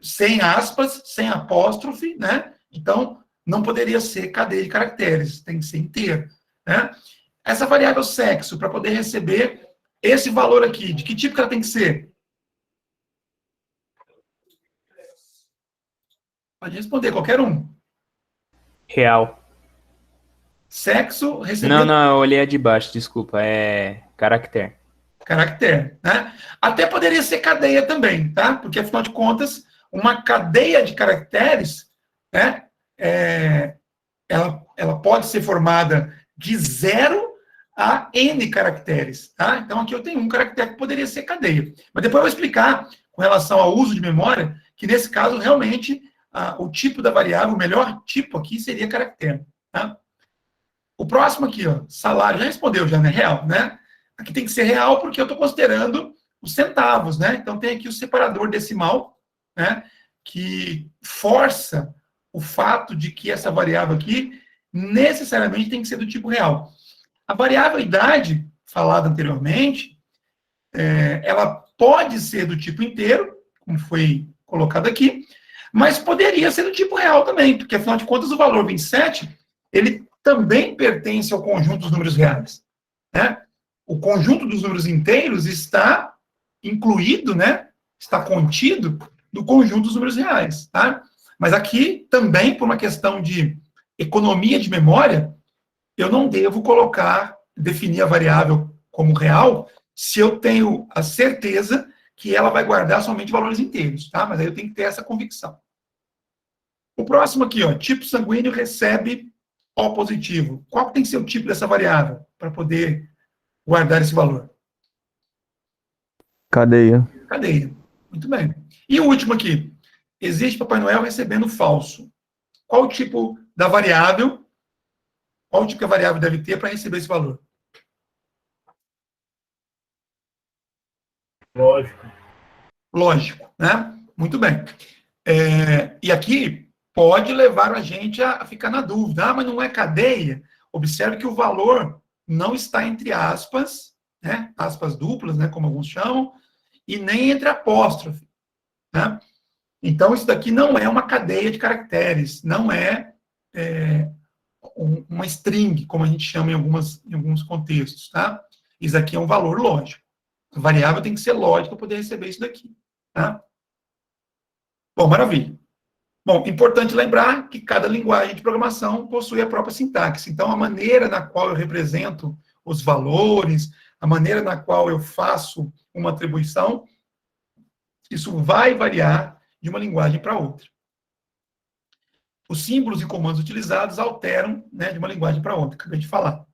A: sem aspas, sem apóstrofe, né? Então, não poderia ser cadeia de caracteres, tem que ser inteiro, né? Essa variável sexo, para poder receber esse valor aqui, de que tipo que ela tem que ser? Pode responder, qualquer um.
N: Real.
A: Sexo, recebendo...
N: Não, eu olhei a de baixo, desculpa, é caractere.
A: Caractere, né? Até poderia ser cadeia também, tá? Porque, afinal de contas, uma cadeia de caracteres, né? Ela pode ser formada de 0 a N caracteres, tá? Então, aqui eu tenho um caractere que poderia ser cadeia. Mas depois eu vou explicar, com relação ao uso de memória, que nesse caso, realmente, o tipo da variável, o melhor tipo aqui seria caractere, tá? O próximo aqui, ó, salário, já respondeu, já, né? Real, né? Aqui tem que ser real porque eu estou considerando os centavos, né? Então, tem aqui o separador decimal, né? Que força o fato de que essa variável aqui necessariamente tem que ser do tipo real. A variável idade, falada anteriormente, ela pode ser do tipo inteiro, como foi colocado aqui, mas poderia ser do tipo real também, porque, afinal de contas, o valor 27, ele também pertence ao conjunto dos números reais, né? O conjunto dos números inteiros está incluído, né? Está contido no conjunto dos números reais, tá? Mas aqui, também, por uma questão de economia de memória, eu não devo definir a variável como real, se eu tenho a certeza que ela vai guardar somente valores inteiros, tá? Mas aí eu tenho que ter essa convicção. O próximo aqui, ó, tipo sanguíneo recebe O positivo. Qual tem que ser o tipo dessa variável para poder guardar esse valor?
F: Cadeia.
A: Cadeia. Muito bem. E o último aqui. Existe Papai Noel recebendo falso. Qual o tipo da variável? Qual o tipo que a variável deve ter para receber esse valor?
I: Lógico.
A: Lógico, né? Muito bem. E aqui pode levar a gente a ficar na dúvida. Ah, mas não é cadeia? Observe que o valor não está entre aspas, né? Aspas duplas, né? Como alguns chamam, e nem entre apóstrofe, né? Então, isso daqui não é uma cadeia de caracteres, não é uma string, como a gente chama em alguns contextos, tá? Isso aqui é um valor lógico. A variável tem que ser lógica para poder receber isso daqui, tá? Bom, maravilha. Bom, importante lembrar que cada linguagem de programação possui a própria sintaxe. Então, a maneira na qual eu represento os valores, a maneira na qual eu faço uma atribuição, isso vai variar de uma linguagem para outra. Os símbolos e comandos utilizados alteram, né, de uma linguagem para outra, acabei de falar.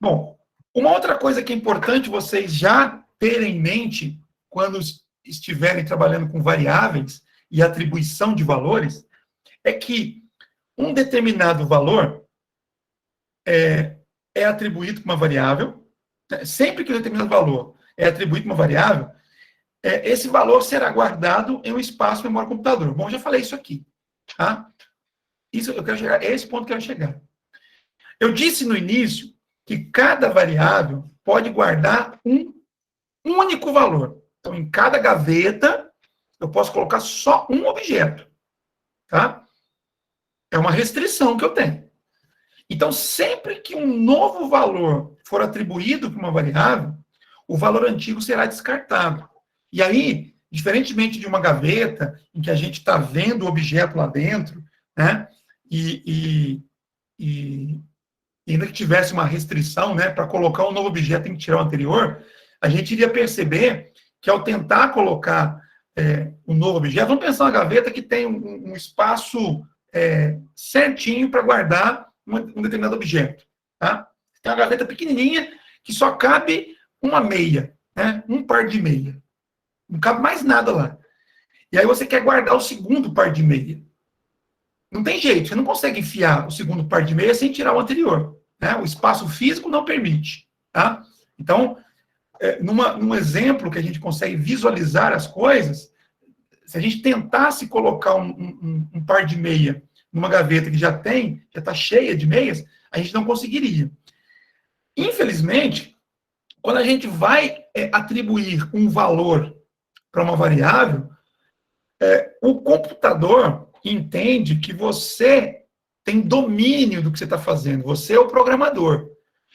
A: Bom, uma outra coisa que é importante vocês já terem em mente quando estiverem trabalhando com variáveis e atribuição de valores é que um determinado valor é atribuído para uma variável. Sempre que um determinado valor é atribuído para uma variável, esse valor será guardado em um espaço memória computador. Bom, já falei isso aqui, tá? Isso eu quero chegar, é esse ponto que eu quero chegar. Eu disse no início que cada variável pode guardar um único valor. Então, em cada gaveta, eu posso colocar só um objeto, tá? É uma restrição que eu tenho. Então, sempre que um novo valor for atribuído para uma variável, o valor antigo será descartado. E aí, diferentemente de uma gaveta, em que a gente está vendo o objeto lá dentro, né? E ainda que tivesse uma restrição, né, para colocar um novo objeto tem que tirar o anterior, a gente iria perceber que ao tentar colocar um novo objeto, vamos pensar uma gaveta que tem um espaço certinho para guardar um determinado objeto, tá? Tem uma gaveta pequenininha que só cabe uma meia, né, um par de meia. Não cabe mais nada lá. E aí você quer guardar o segundo par de meia. Não tem jeito, você não consegue enfiar o segundo par de meia sem tirar o anterior, né? O espaço físico não permite, tá? Então, num exemplo que a gente consegue visualizar as coisas, se a gente tentasse colocar um par de meia numa gaveta que já está cheia de meias, a gente não conseguiria. Infelizmente, quando a gente vai atribuir um valor para uma variável, o computador entende que você tem domínio do que você está fazendo, você é o programador.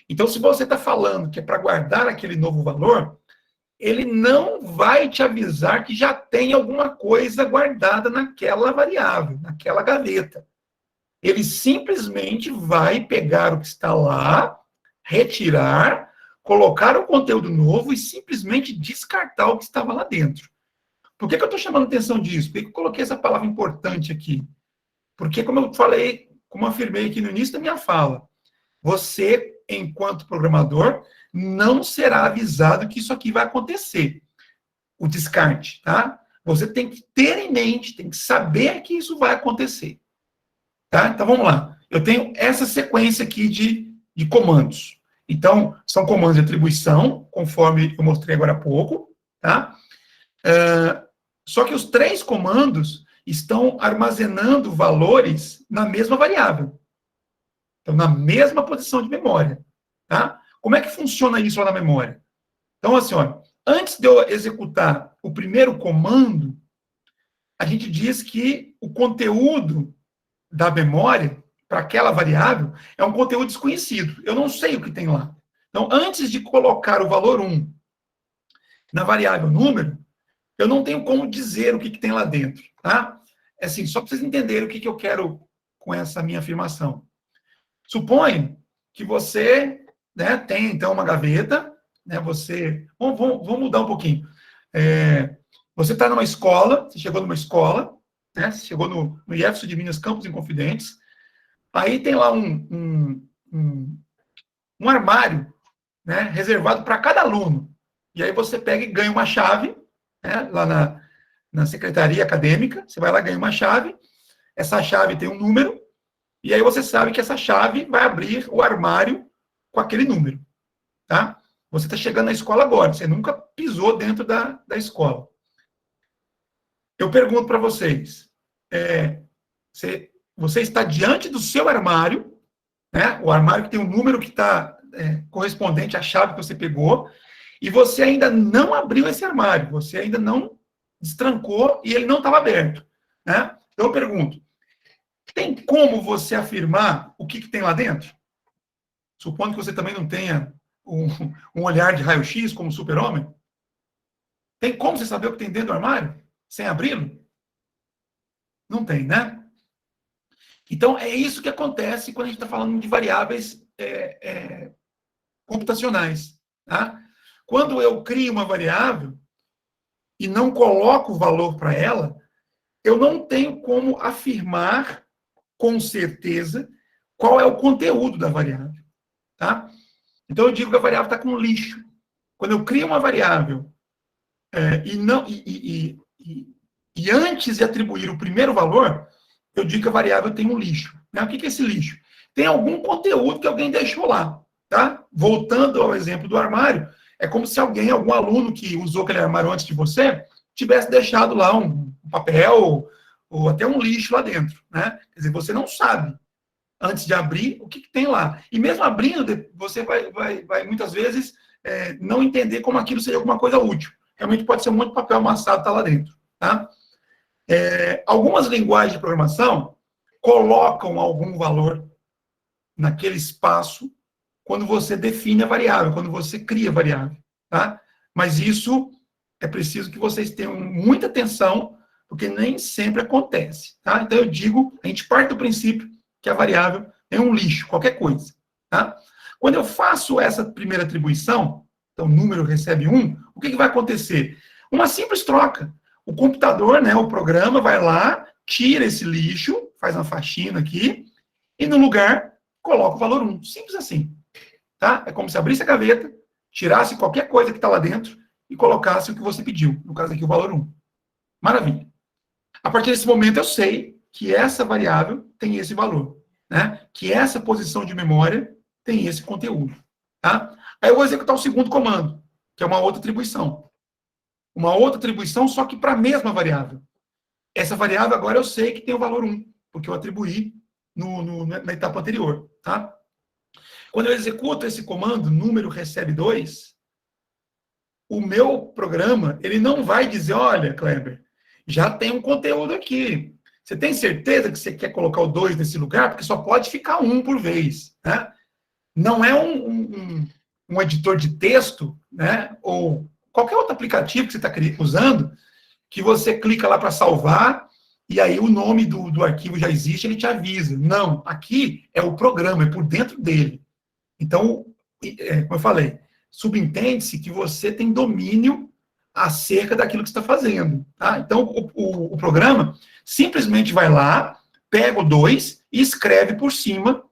A: Então, se você está falando que é para guardar aquele novo valor, ele não vai te avisar que já tem alguma coisa guardada naquela variável, naquela gaveta. Ele simplesmente vai pegar o que está lá, retirar, colocar o conteúdo novo e simplesmente descartar o que estava lá dentro. Por que eu estou chamando atenção disso? Por que eu coloquei essa palavra importante aqui? Porque, como eu falei, como eu afirmei aqui no início da minha fala, você, enquanto programador, não será avisado que isso aqui vai acontecer, o descarte, tá? Você tem que ter em mente, tem que saber que isso vai acontecer, tá? Então, vamos lá. Eu tenho essa sequência aqui de comandos. Então, são comandos de atribuição, conforme eu mostrei agora há pouco, tá? Só que os 3 comandos estão armazenando valores na mesma variável. Então, na mesma posição de memória, tá? Como é que funciona isso lá na memória? Então, assim, ó, antes de eu executar o primeiro comando, a gente diz que o conteúdo da memória para aquela variável é um conteúdo desconhecido. Eu não sei o que tem lá. Então, antes de colocar o valor 1 na variável número, eu não tenho como dizer o que tem lá dentro, tá? É assim, só para vocês entenderem o que eu quero com essa minha afirmação. Suponha que você, né, tem, então, uma gaveta, né, vamos mudar um pouquinho. Você está numa escola, você chegou numa escola, né, você chegou no IEFSU de Minas Campos Inconfidentes, aí tem lá um armário, né, reservado para cada aluno. E aí você pega e ganha uma chave, né, lá na secretaria acadêmica, você vai lá e ganha uma chave, essa chave tem um número, e aí você sabe que essa chave vai abrir o armário com aquele número, tá? Você está chegando na escola agora, você nunca pisou dentro da escola. Eu pergunto para vocês, você está diante do seu armário, né, o armário que tem um número que está correspondente à chave que você pegou, e você ainda não abriu esse armário, você ainda não destrancou e ele não estava aberto, né? Então eu pergunto, Tem como você afirmar o que tem lá dentro? Supondo que você também não tenha um olhar de raio-x como super-homem. Tem como você saber o que tem dentro do armário? Sem abri-lo? Não tem, né? Então, é isso que acontece quando a gente está falando de variáveis computacionais. Tá? Quando eu crio uma variável e não coloco o valor para ela, eu não tenho como afirmar com certeza qual é o conteúdo da variável. Tá? Então, eu digo que a variável está com lixo. Quando eu crio uma variável e antes de atribuir o primeiro valor, eu digo que a variável tem um lixo. Né? O que é esse lixo? Tem algum conteúdo que alguém deixou lá. Tá? Voltando ao exemplo do armário, é como se algum aluno que usou aquele armário antes de você, tivesse deixado lá um papel ou até um lixo lá dentro. Né? Quer dizer, você não sabe, antes de abrir, o que tem lá. E mesmo abrindo, você vai muitas vezes, não entender como aquilo seria alguma coisa útil. Realmente pode ser um monte de papel amassado que está lá dentro. Tá? Algumas linguagens de programação colocam algum valor naquele espaço quando você define a variável, quando você cria a variável. Tá? Mas isso é preciso que vocês tenham muita atenção, porque nem sempre acontece. Tá? Então eu digo, a gente parte do princípio que a variável é um lixo, qualquer coisa. Tá? Quando eu faço essa primeira atribuição, então o número recebe 1, o que vai acontecer? Uma simples troca. O computador, né, o programa, vai lá, tira esse lixo, faz uma faxina aqui, e no lugar coloca o valor 1. Simples assim. Tá? É como se abrisse a gaveta, tirasse qualquer coisa que está lá dentro e colocasse o que você pediu. No caso aqui, o valor 1. Maravilha. A partir desse momento, eu sei que essa variável tem esse valor. Né? Que essa posição de memória tem esse conteúdo. Tá? Aí eu vou executar o segundo comando, que é uma outra atribuição. Uma outra atribuição, só que para a mesma variável. Essa variável agora eu sei que tem o valor 1, porque eu atribuí na etapa anterior. Tá? Quando eu executo esse comando, número recebe 2, o meu programa, ele não vai dizer, olha, Kleber, já tem um conteúdo aqui. Você tem certeza que você quer colocar o 2 nesse lugar? Porque só pode ficar 1 por vez. Né? Não é um editor de texto, né? Ou qualquer outro aplicativo que você está usando, que você clica lá para salvar, e aí o nome do arquivo já existe, ele te avisa. Não, aqui é o programa, é por dentro dele. Então, como eu falei, subentende-se que você tem domínio acerca daquilo que você está fazendo. Tá? Então, o programa simplesmente vai lá, pega o 2 e escreve por cima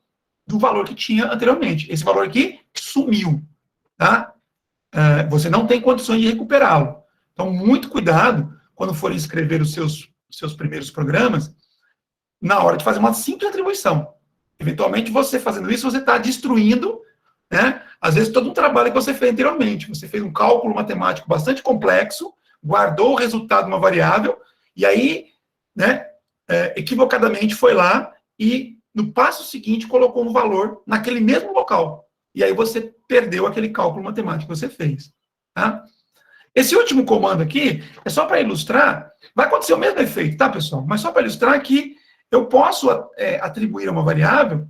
A: do valor que tinha anteriormente. Esse valor aqui sumiu. Tá? Você não tem condições de recuperá-lo. Então, muito cuidado quando forem escrever os seus primeiros programas, na hora de fazer uma simples atribuição. Eventualmente, você fazendo isso, você está destruindo, né, às vezes, todo um trabalho que você fez anteriormente. Você fez um cálculo matemático bastante complexo, guardou o resultado de uma variável, e aí, né, equivocadamente foi lá e, no passo seguinte, colocou um valor naquele mesmo local. E aí você perdeu aquele cálculo matemático que você fez. Tá? Esse último comando aqui é só para ilustrar, vai acontecer o mesmo efeito, tá, pessoal? Mas só para ilustrar que eu posso atribuir a uma variável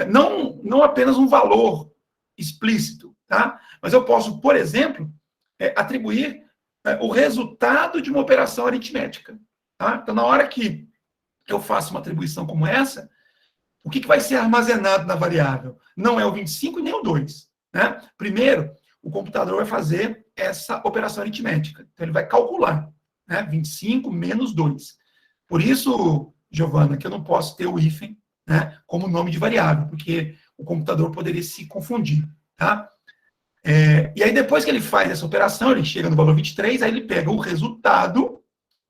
A: não apenas um valor explícito, tá? Mas eu posso, por exemplo, atribuir o resultado de uma operação aritmética. Tá? Então, na hora que eu faço uma atribuição como essa, o que vai ser armazenado na variável? Não é o 25 e nem o 2. Né? Primeiro, o computador vai fazer essa operação aritmética. Então, ele vai calcular, né? 25 menos 2. Por isso, Giovana, que eu não posso ter o hífen, né, como nome de variável, porque o computador poderia se confundir. Tá? E aí, depois que ele faz essa operação, ele chega no valor 23, aí ele pega o resultado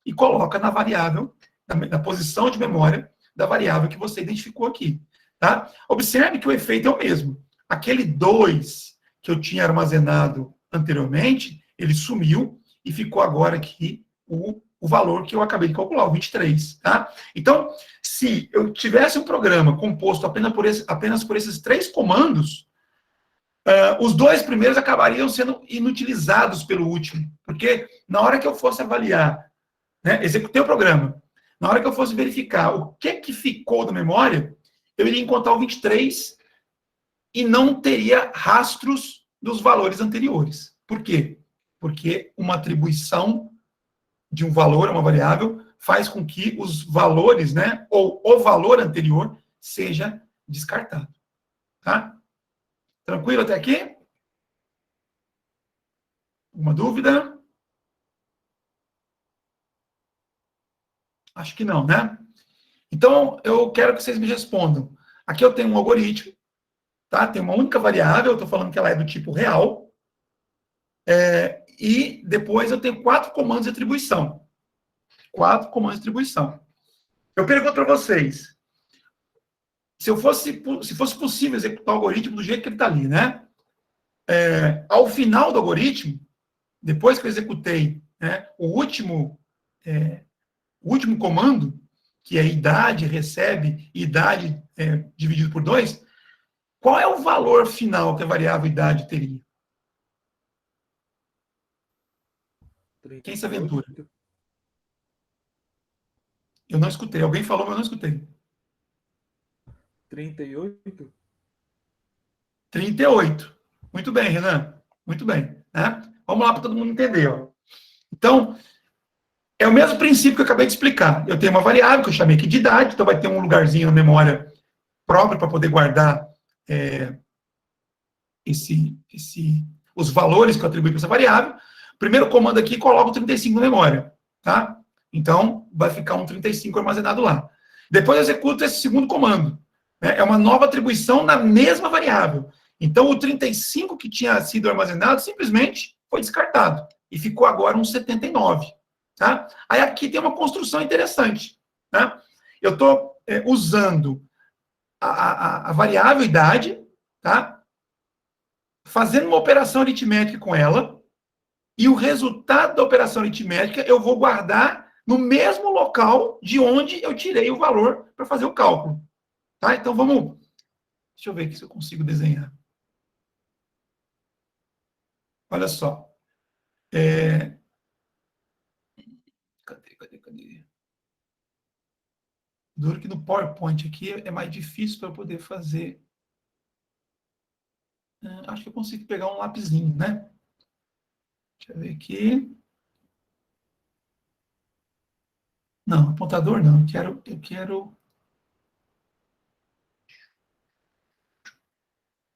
A: e coloca na variável, na posição de memória da variável que você identificou aqui. Tá? Observe que o efeito é o mesmo. Aquele 2 que eu tinha armazenado anteriormente, ele sumiu e ficou agora aqui o valor que eu acabei de calcular, o 23. Tá? Então, se eu tivesse um programa composto apenas por esses 3 comandos, os 2 primeiros acabariam sendo inutilizados pelo último, porque na hora que eu fosse avaliar, né, executei o programa, na hora que eu fosse verificar o que ficou da memória, eu iria encontrar o 23 e não teria rastros dos valores anteriores. Por quê? Porque uma atribuição de um valor a uma variável faz com que os valores, né, ou o valor anterior seja descartado. Tá? Tranquilo até aqui? Alguma dúvida? Acho que não, né? Então, eu quero que vocês me respondam. Aqui eu tenho um algoritmo, tá? Tem uma única variável, eu estou falando que ela é do tipo real. E depois eu tenho 4 comandos de atribuição. 4 comandos de atribuição. Eu pergunto para vocês, se fosse possível executar o algoritmo do jeito que ele está ali, né? Ao final do algoritmo, depois que eu executei, né, o último comando, que é idade, recebe, idade dividido por 2, qual é o valor final que a variável idade teria? Quem se aventura? Eu não escutei. Alguém falou, mas eu não escutei.
K: 38?
A: 38. Muito bem, Renan. Muito bem. Né? Vamos lá para todo mundo entender. Ó. Então, é o mesmo princípio que eu acabei de explicar. Eu tenho uma variável que eu chamei aqui de idade, então vai ter um lugarzinho na memória próprio para poder guardar os valores que eu atribuí para essa variável. Primeiro comando aqui, coloco o 35 na memória. Tá? Então, vai ficar um 35 armazenado lá. Depois eu executo esse segundo comando. Né? É uma nova atribuição na mesma variável. Então, o 35 que tinha sido armazenado simplesmente foi descartado. E ficou agora um 79. Tá? Aí aqui tem uma construção interessante. Tá? Eu estou usando a variável idade, tá? Fazendo uma operação aritmética com ela, e o resultado da operação aritmética eu vou guardar no mesmo local de onde eu tirei o valor para fazer o cálculo. Tá? Então, vamos... Deixa eu ver aqui se eu consigo desenhar. Olha só. Cadê? Duro que no PowerPoint aqui é mais difícil para eu poder fazer. Acho que eu consigo pegar um lapisinho, né? Deixa eu ver aqui. Não, apontador não. Eu quero...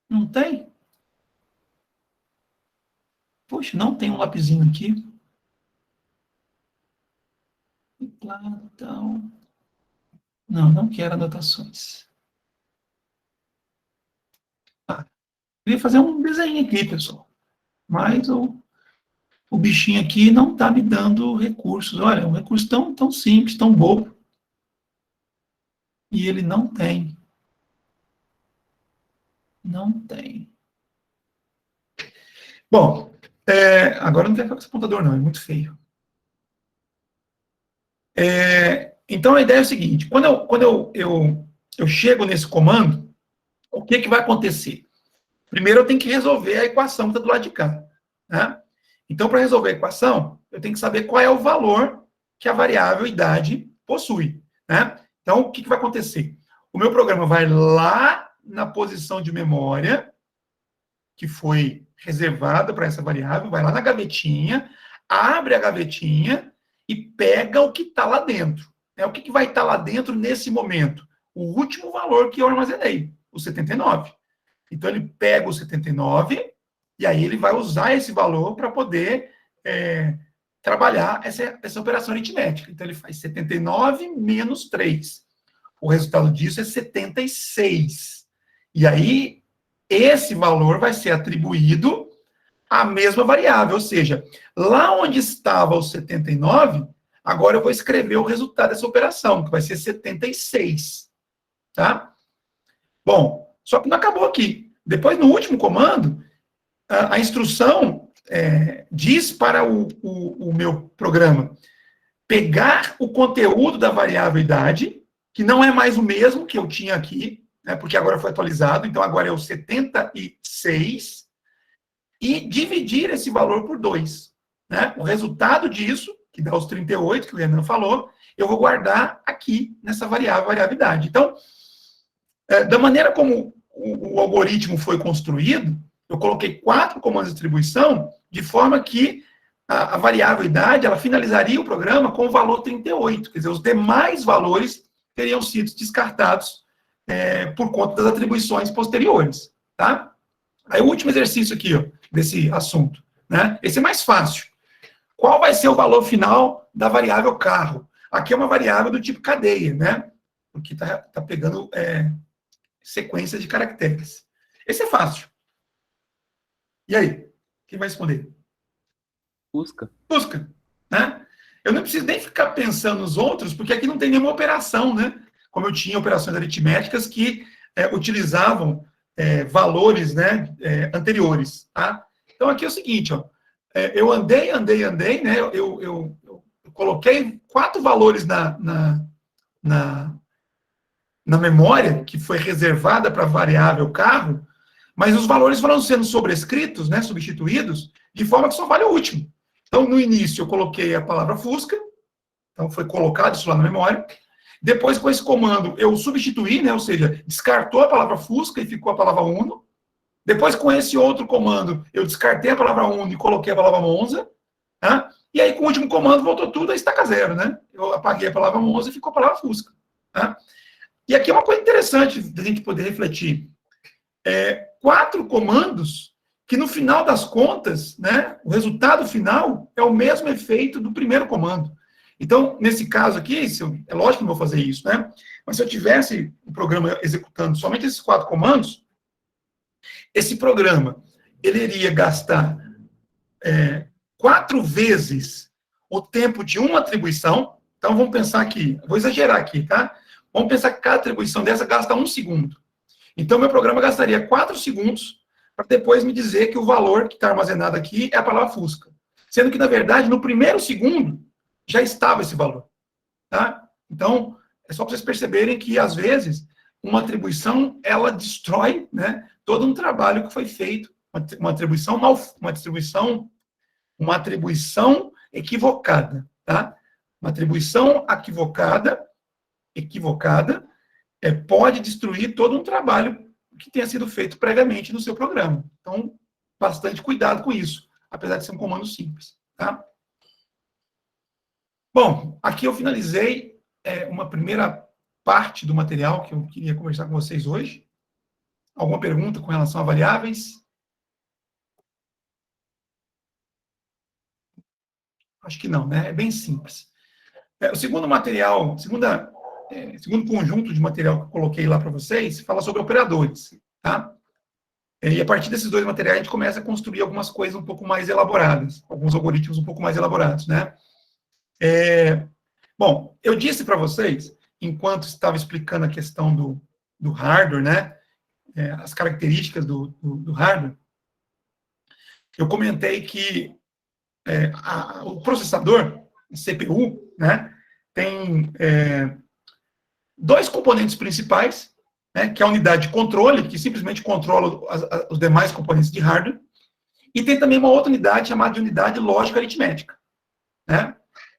A: Não tem? Poxa, não tem um lapisinho aqui. Então... Não quero anotações. Queria fazer um desenho aqui, pessoal. Mas o bichinho aqui não está me dando recursos. Olha, um recurso tão simples, tão bobo. E ele não tem. Não tem. Bom, agora eu não quero ficar com esse apontador, não. É muito feio. Então, a ideia é o seguinte. Quando eu chego nesse comando, o que vai acontecer? Primeiro, eu tenho que resolver a equação que está do lado de cá. Né? Então, para resolver a equação, eu tenho que saber qual é o valor que a variável idade possui. Né? Então, o que vai acontecer? O meu programa vai lá na posição de memória, que foi reservada para essa variável, vai lá na gavetinha, abre a gavetinha e pega o que está lá dentro. O que vai estar lá dentro nesse momento? O último valor que eu armazenei, o 79. Então, ele pega o 79 e aí ele vai usar esse valor para poder trabalhar essa operação aritmética. Então, ele faz 79 menos 3. O resultado disso é 76. E aí, esse valor vai ser atribuído à mesma variável. Ou seja, lá onde estava o 79, agora eu vou escrever o resultado dessa operação, que vai ser 76. Tá? Bom, só que não acabou aqui. Depois, no último comando, a instrução diz para o meu programa pegar o conteúdo da variável idade, que não é mais o mesmo que eu tinha aqui, né, porque agora foi atualizado, então agora é o 76, e dividir esse valor por 2. Né? O resultado disso, que dá os 38, que o Renan falou, eu vou guardar aqui nessa variabilidade. Então, da maneira como o algoritmo foi construído, eu coloquei 4 comandos de distribuição, de forma que a variável idade, ela finalizaria o programa com o valor 38, quer dizer, os demais valores teriam sido descartados por conta das atribuições posteriores, tá? Aí o último exercício aqui, ó, desse assunto, né? Esse é mais fácil. Qual vai ser o valor final da variável carro? Aqui é uma variável do tipo cadeia, né? Porque tá pegando sequência de caracteres. Esse é fácil. E aí? Quem vai responder?
N: Busca.
A: Busca, né? Eu não preciso nem ficar pensando nos outros, porque aqui não tem nenhuma operação, né? Como eu tinha operações aritméticas que utilizavam valores, né, anteriores, tá? Então, aqui é o seguinte, ó, eu andei, né? Eu coloquei 4 valores na memória, que foi reservada para a variável carro, mas os valores foram sendo sobrescritos, né, substituídos, de forma que só vale o último. Então, no início, eu coloquei a palavra Fusca, então foi colocado isso lá na memória. Depois, com esse comando, eu substituí, né, ou seja, descartou a palavra Fusca e ficou a palavra Uno. Depois, com esse outro comando, eu descartei a palavra Uno e coloquei a palavra Monza. Tá? E aí, com o último comando, voltou tudo a estaca zero, né? Eu apaguei a palavra Monza e ficou a palavra Fusca. Tá? E aqui é uma coisa interessante da gente poder refletir. 4 comandos que, no final das contas, né, o resultado final é o mesmo efeito do primeiro comando. Então, nesse caso aqui, é lógico que não vou fazer isso, né? Mas se eu tivesse o programa executando somente esses 4 comandos, esse programa, ele iria gastar 4 vezes o tempo de uma atribuição. Então, vamos pensar aqui, vou exagerar aqui, tá? Vamos pensar que cada atribuição dessa gasta 1 segundo. Então, meu programa gastaria 4 segundos para depois me dizer que o valor que está armazenado aqui é a palavra Fusca. Sendo que, na verdade, no primeiro segundo, já estava esse valor. Tá? Então, é só para vocês perceberem que, às vezes, uma atribuição, ela destrói, né, todo um trabalho que foi feito. Uma atribuição equivocada. Tá? Uma atribuição equivocada pode destruir todo um trabalho que tenha sido feito previamente no seu programa. Então, bastante cuidado com isso, apesar de ser um comando simples. Tá? Bom, aqui eu finalizei uma primeira parte do material que eu queria conversar com vocês hoje. Alguma pergunta com relação a variáveis? Acho que não, né? É bem simples. O segundo material, segundo conjunto de material que eu coloquei lá para vocês, fala sobre operadores, tá? E a partir desses 2 materiais, a gente começa a construir algumas coisas um pouco mais elaboradas, alguns algoritmos um pouco mais elaborados, né? Bom, eu disse para vocês, enquanto estava explicando a questão do hardware, né? As características do hardware, eu comentei que o processador, o CPU, né? Tem 2 componentes principais, né, que é a unidade de controle, que simplesmente controla os demais componentes de hardware, e tem também uma outra unidade chamada de unidade lógico-aritmética. Né?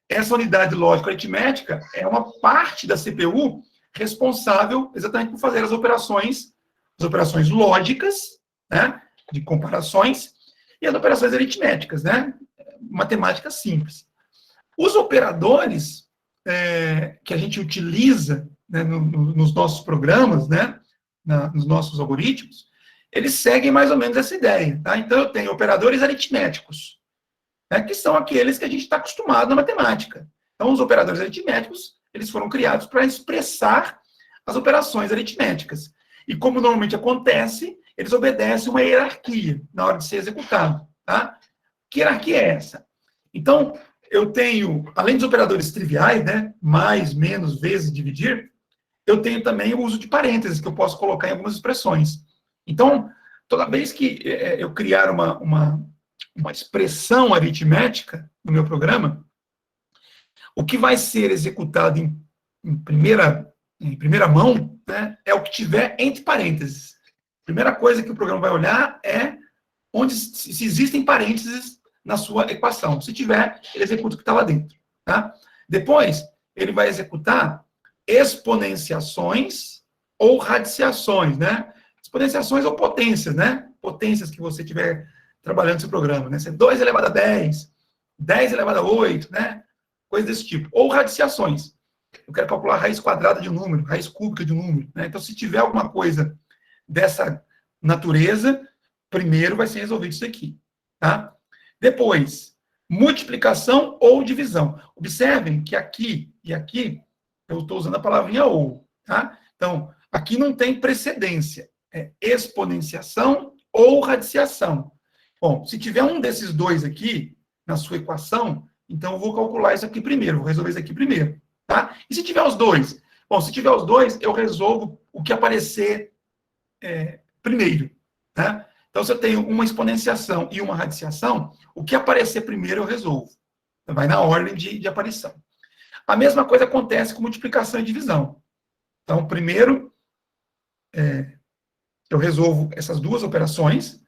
A: Essa unidade lógico-aritmética é uma parte da CPU responsável exatamente por fazer as operações lógicas, né, de comparações, e as operações aritméticas, né, matemática simples. Os operadores que a gente utiliza, né, nos nossos programas, né, nos nossos algoritmos, eles seguem mais ou menos essa ideia. Tá? Então, eu tenho operadores aritméticos, né, que são aqueles que a gente está acostumado na matemática. Então, os operadores aritméticos, eles foram criados para expressar as operações aritméticas. E como normalmente acontece, eles obedecem uma hierarquia na hora de ser executado. Tá? Que hierarquia é essa? Então, eu tenho, além dos operadores triviais, né, mais, menos, vezes, dividir, eu tenho também o uso de parênteses, que eu posso colocar em algumas expressões. Então, toda vez que eu criar uma expressão aritmética no meu programa, o que vai ser executado em primeira mão, né, é o que tiver entre parênteses. A primeira coisa que o programa vai olhar é se existem parênteses na sua equação. Se tiver, ele executa o que está lá dentro. tá? Depois, ele vai executar exponenciações ou radiciações, né? Exponenciações ou potências, né? Potências que você tiver trabalhando no seu programa, né? 2 elevado a 10, 10 elevado a 8, né? Coisa desse tipo. Ou radiciações. Eu quero calcular a raiz quadrada de um número, raiz cúbica de um número, né? Então, se tiver alguma coisa dessa natureza, primeiro vai ser resolvido isso aqui, tá? Depois, multiplicação ou divisão. Observem que aqui e aqui, eu estou usando a palavrinha ou, tá? Então, aqui não tem precedência. É exponenciação ou radiciação. Bom, se tiver um desses dois aqui, na sua equação, então eu vou calcular isso aqui primeiro, vou resolver isso aqui primeiro, tá? E se tiver os dois? Bom, se tiver os dois, eu resolvo o que aparecer primeiro, tá? Então, se eu tenho uma exponenciação e uma radiciação, o que aparecer primeiro eu resolvo. Vai na ordem de aparição. A mesma coisa acontece com multiplicação e divisão. Então, primeiro, eu resolvo essas duas operações.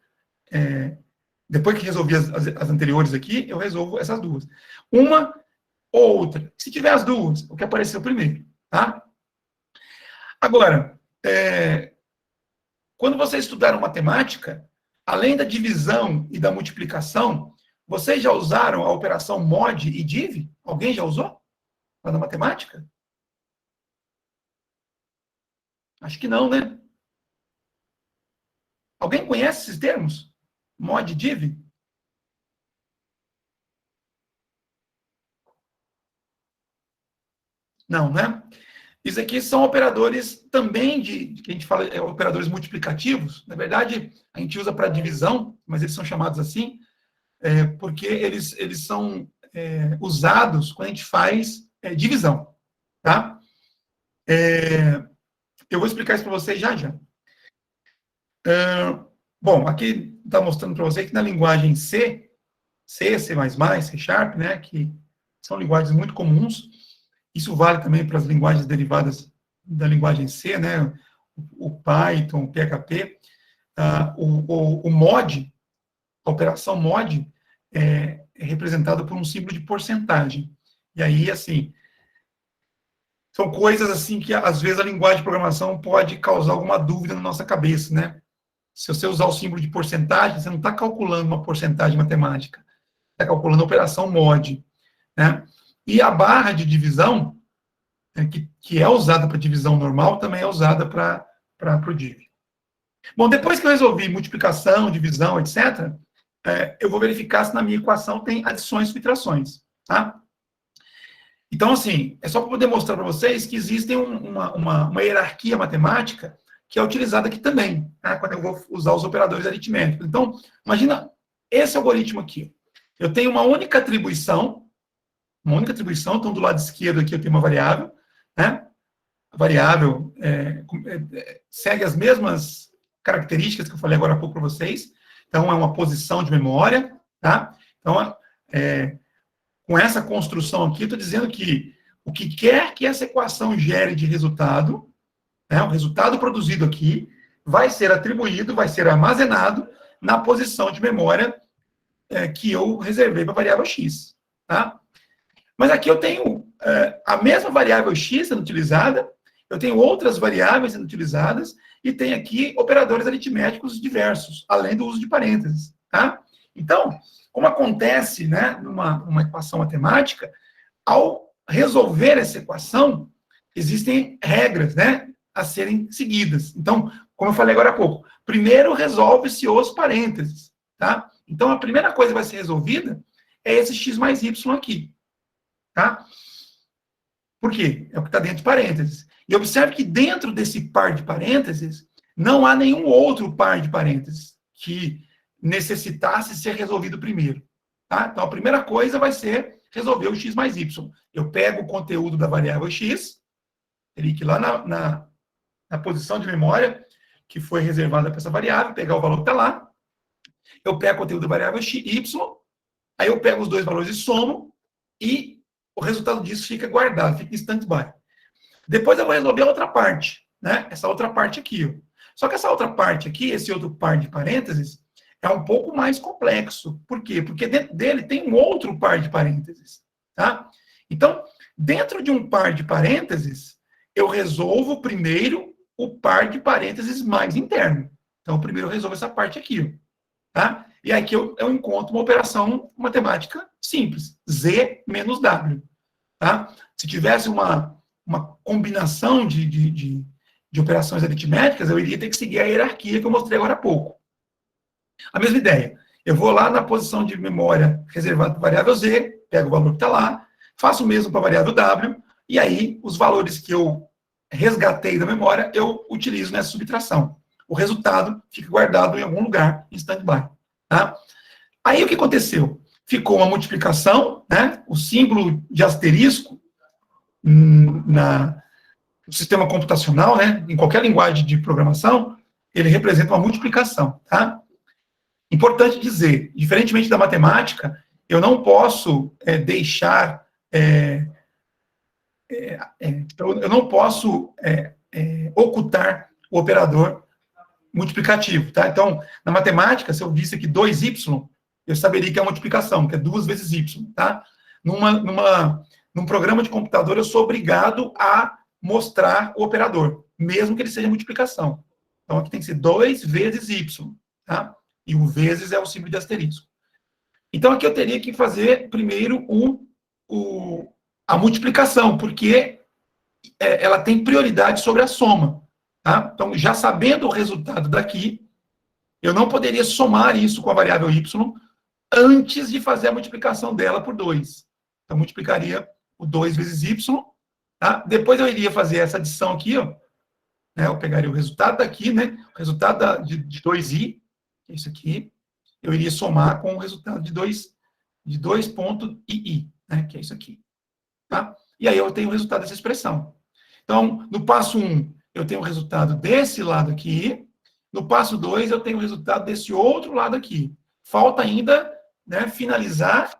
A: Depois que resolvi as anteriores aqui, eu resolvo essas duas. Uma ou outra. Se tiver as duas, o que apareceu primeiro, tá? Agora, quando vocês estudaram matemática, além da divisão e da multiplicação, vocês já usaram a operação mod e div? Alguém já usou? Lá na matemática? Acho que não, né? Alguém conhece esses termos? Mod e div? Não, né? Isso aqui são operadores também que a gente fala, operadores multiplicativos. Na verdade, a gente usa para divisão, mas eles são chamados assim, porque eles são usados quando a gente faz divisão, tá? Eu vou explicar isso para vocês já. Bom, aqui está mostrando para vocês que na linguagem C, C++, C Sharp, né, que são linguagens muito comuns. Isso vale também para as linguagens derivadas da linguagem C, né? O Python, o PHP. O mod, a operação mod, é representada por um símbolo de porcentagem. E aí, assim, são coisas assim que, às vezes, a linguagem de programação pode causar alguma dúvida na nossa cabeça, né? Se você usar o símbolo de porcentagem, você não está calculando uma porcentagem matemática. Está calculando a operação mod, né? E a barra de divisão, que é usada para divisão normal, também é usada para o div. Bom, depois que eu resolvi multiplicação, divisão, etc., eu vou verificar se na minha equação tem adições e subtrações, tá? Então, assim, é só para poder mostrar para vocês que existe uma hierarquia matemática que é utilizada aqui também, tá? Quando eu vou usar os operadores aritméticos. Então, imagina esse algoritmo aqui. Eu tenho uma única atribuição, então do lado esquerdo aqui eu tenho uma variável, né? A variável segue as mesmas características que eu falei agora há pouco para vocês. Então, é uma posição de memória, tá? Então, com essa construção aqui, eu estou dizendo que o que quer que essa equação gere de resultado, né, o resultado produzido aqui, vai ser atribuído, vai ser armazenado na posição de memória que eu reservei para a variável x, tá? Mas aqui eu tenho a mesma variável x sendo utilizada, eu tenho outras variáveis sendo utilizadas, e tem aqui operadores aritméticos diversos, além do uso de parênteses, tá? Então, como acontece, né, numa equação matemática, ao resolver essa equação, existem regras, né, a serem seguidas. Então, como eu falei agora há pouco, primeiro resolve-se os parênteses, tá? Então, a primeira coisa que vai ser resolvida é esse x mais y aqui, tá? Por quê? É o que está dentro de parênteses. E observe que dentro desse par de parênteses, não há nenhum outro par de parênteses que necessitasse ser resolvido primeiro, tá? Então, a primeira coisa vai ser resolver o x mais y. Eu pego o conteúdo da variável x, teria que ir lá na posição de memória que foi reservada para essa variável, pegar o valor que está lá, eu pego o conteúdo da variável y, aí eu pego os dois valores e somo, e o resultado disso fica guardado, fica em stand-by. Depois eu vou resolver a outra parte, né? Essa outra parte aqui, ó. Só que essa outra parte aqui, esse outro par de parênteses, é um pouco mais complexo. Por quê? Porque dentro dele tem um outro par de parênteses, tá? Então, dentro de um par de parênteses, eu resolvo primeiro o par de parênteses mais interno. Então, primeiro eu resolvo essa parte aqui, tá? E aqui eu encontro uma operação matemática simples, Z menos W, tá? Se tivesse uma combinação de operações aritméticas, eu iria ter que seguir a hierarquia que eu mostrei agora há pouco. A mesma ideia. Eu vou lá na posição de memória reservada para a variável Z, pego o valor que está lá, faço o mesmo para a variável W, e aí os valores que eu resgatei da memória, eu utilizo nessa subtração. O resultado fica guardado em algum lugar, em stand-by. Tá? Aí o que aconteceu? Ficou uma multiplicação, né? O símbolo de asterisco no sistema computacional, né? Em qualquer linguagem de programação, ele representa uma multiplicação. Tá? Importante dizer, diferentemente da matemática, eu não posso deixar... eu não posso ocultar o operador multiplicativo, tá? Então, na matemática, se eu visse aqui 2y, eu saberia que é uma multiplicação, que é 2 vezes y, tá? Num programa de computador, eu sou obrigado a mostrar o operador, mesmo que ele seja multiplicação. Então, aqui tem que ser 2 vezes y, tá? E o vezes é o símbolo de asterisco. Então, aqui eu teria que fazer primeiro a multiplicação, porque ela tem prioridade sobre a soma. Tá? Então, já sabendo o resultado daqui, eu não poderia somar isso com a variável y antes de fazer a multiplicação dela por 2. Então, multiplicaria o 2 vezes y. Tá? Depois eu iria fazer essa adição aqui, ó, né? Eu pegaria o resultado daqui, né? O resultado de 2i, que é isso aqui, eu iria somar com o resultado de 2.ii, né? Que é isso aqui. Tá? E aí eu tenho o resultado dessa expressão. Então, no passo 1, eu tenho o resultado desse lado aqui. No passo 2, eu tenho o resultado desse outro lado aqui. Falta ainda, né, finalizar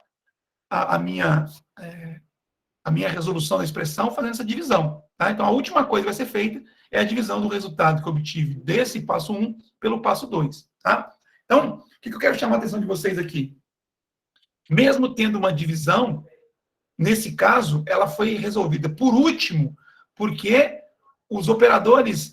A: a minha resolução da expressão fazendo essa divisão. Tá? Então, a última coisa que vai ser feita é a divisão do resultado que eu obtive desse passo 1 pelo passo 2. Tá? Então, o que eu quero chamar a atenção de vocês aqui? Mesmo tendo uma divisão, nesse caso, ela foi resolvida por último, porque os operadores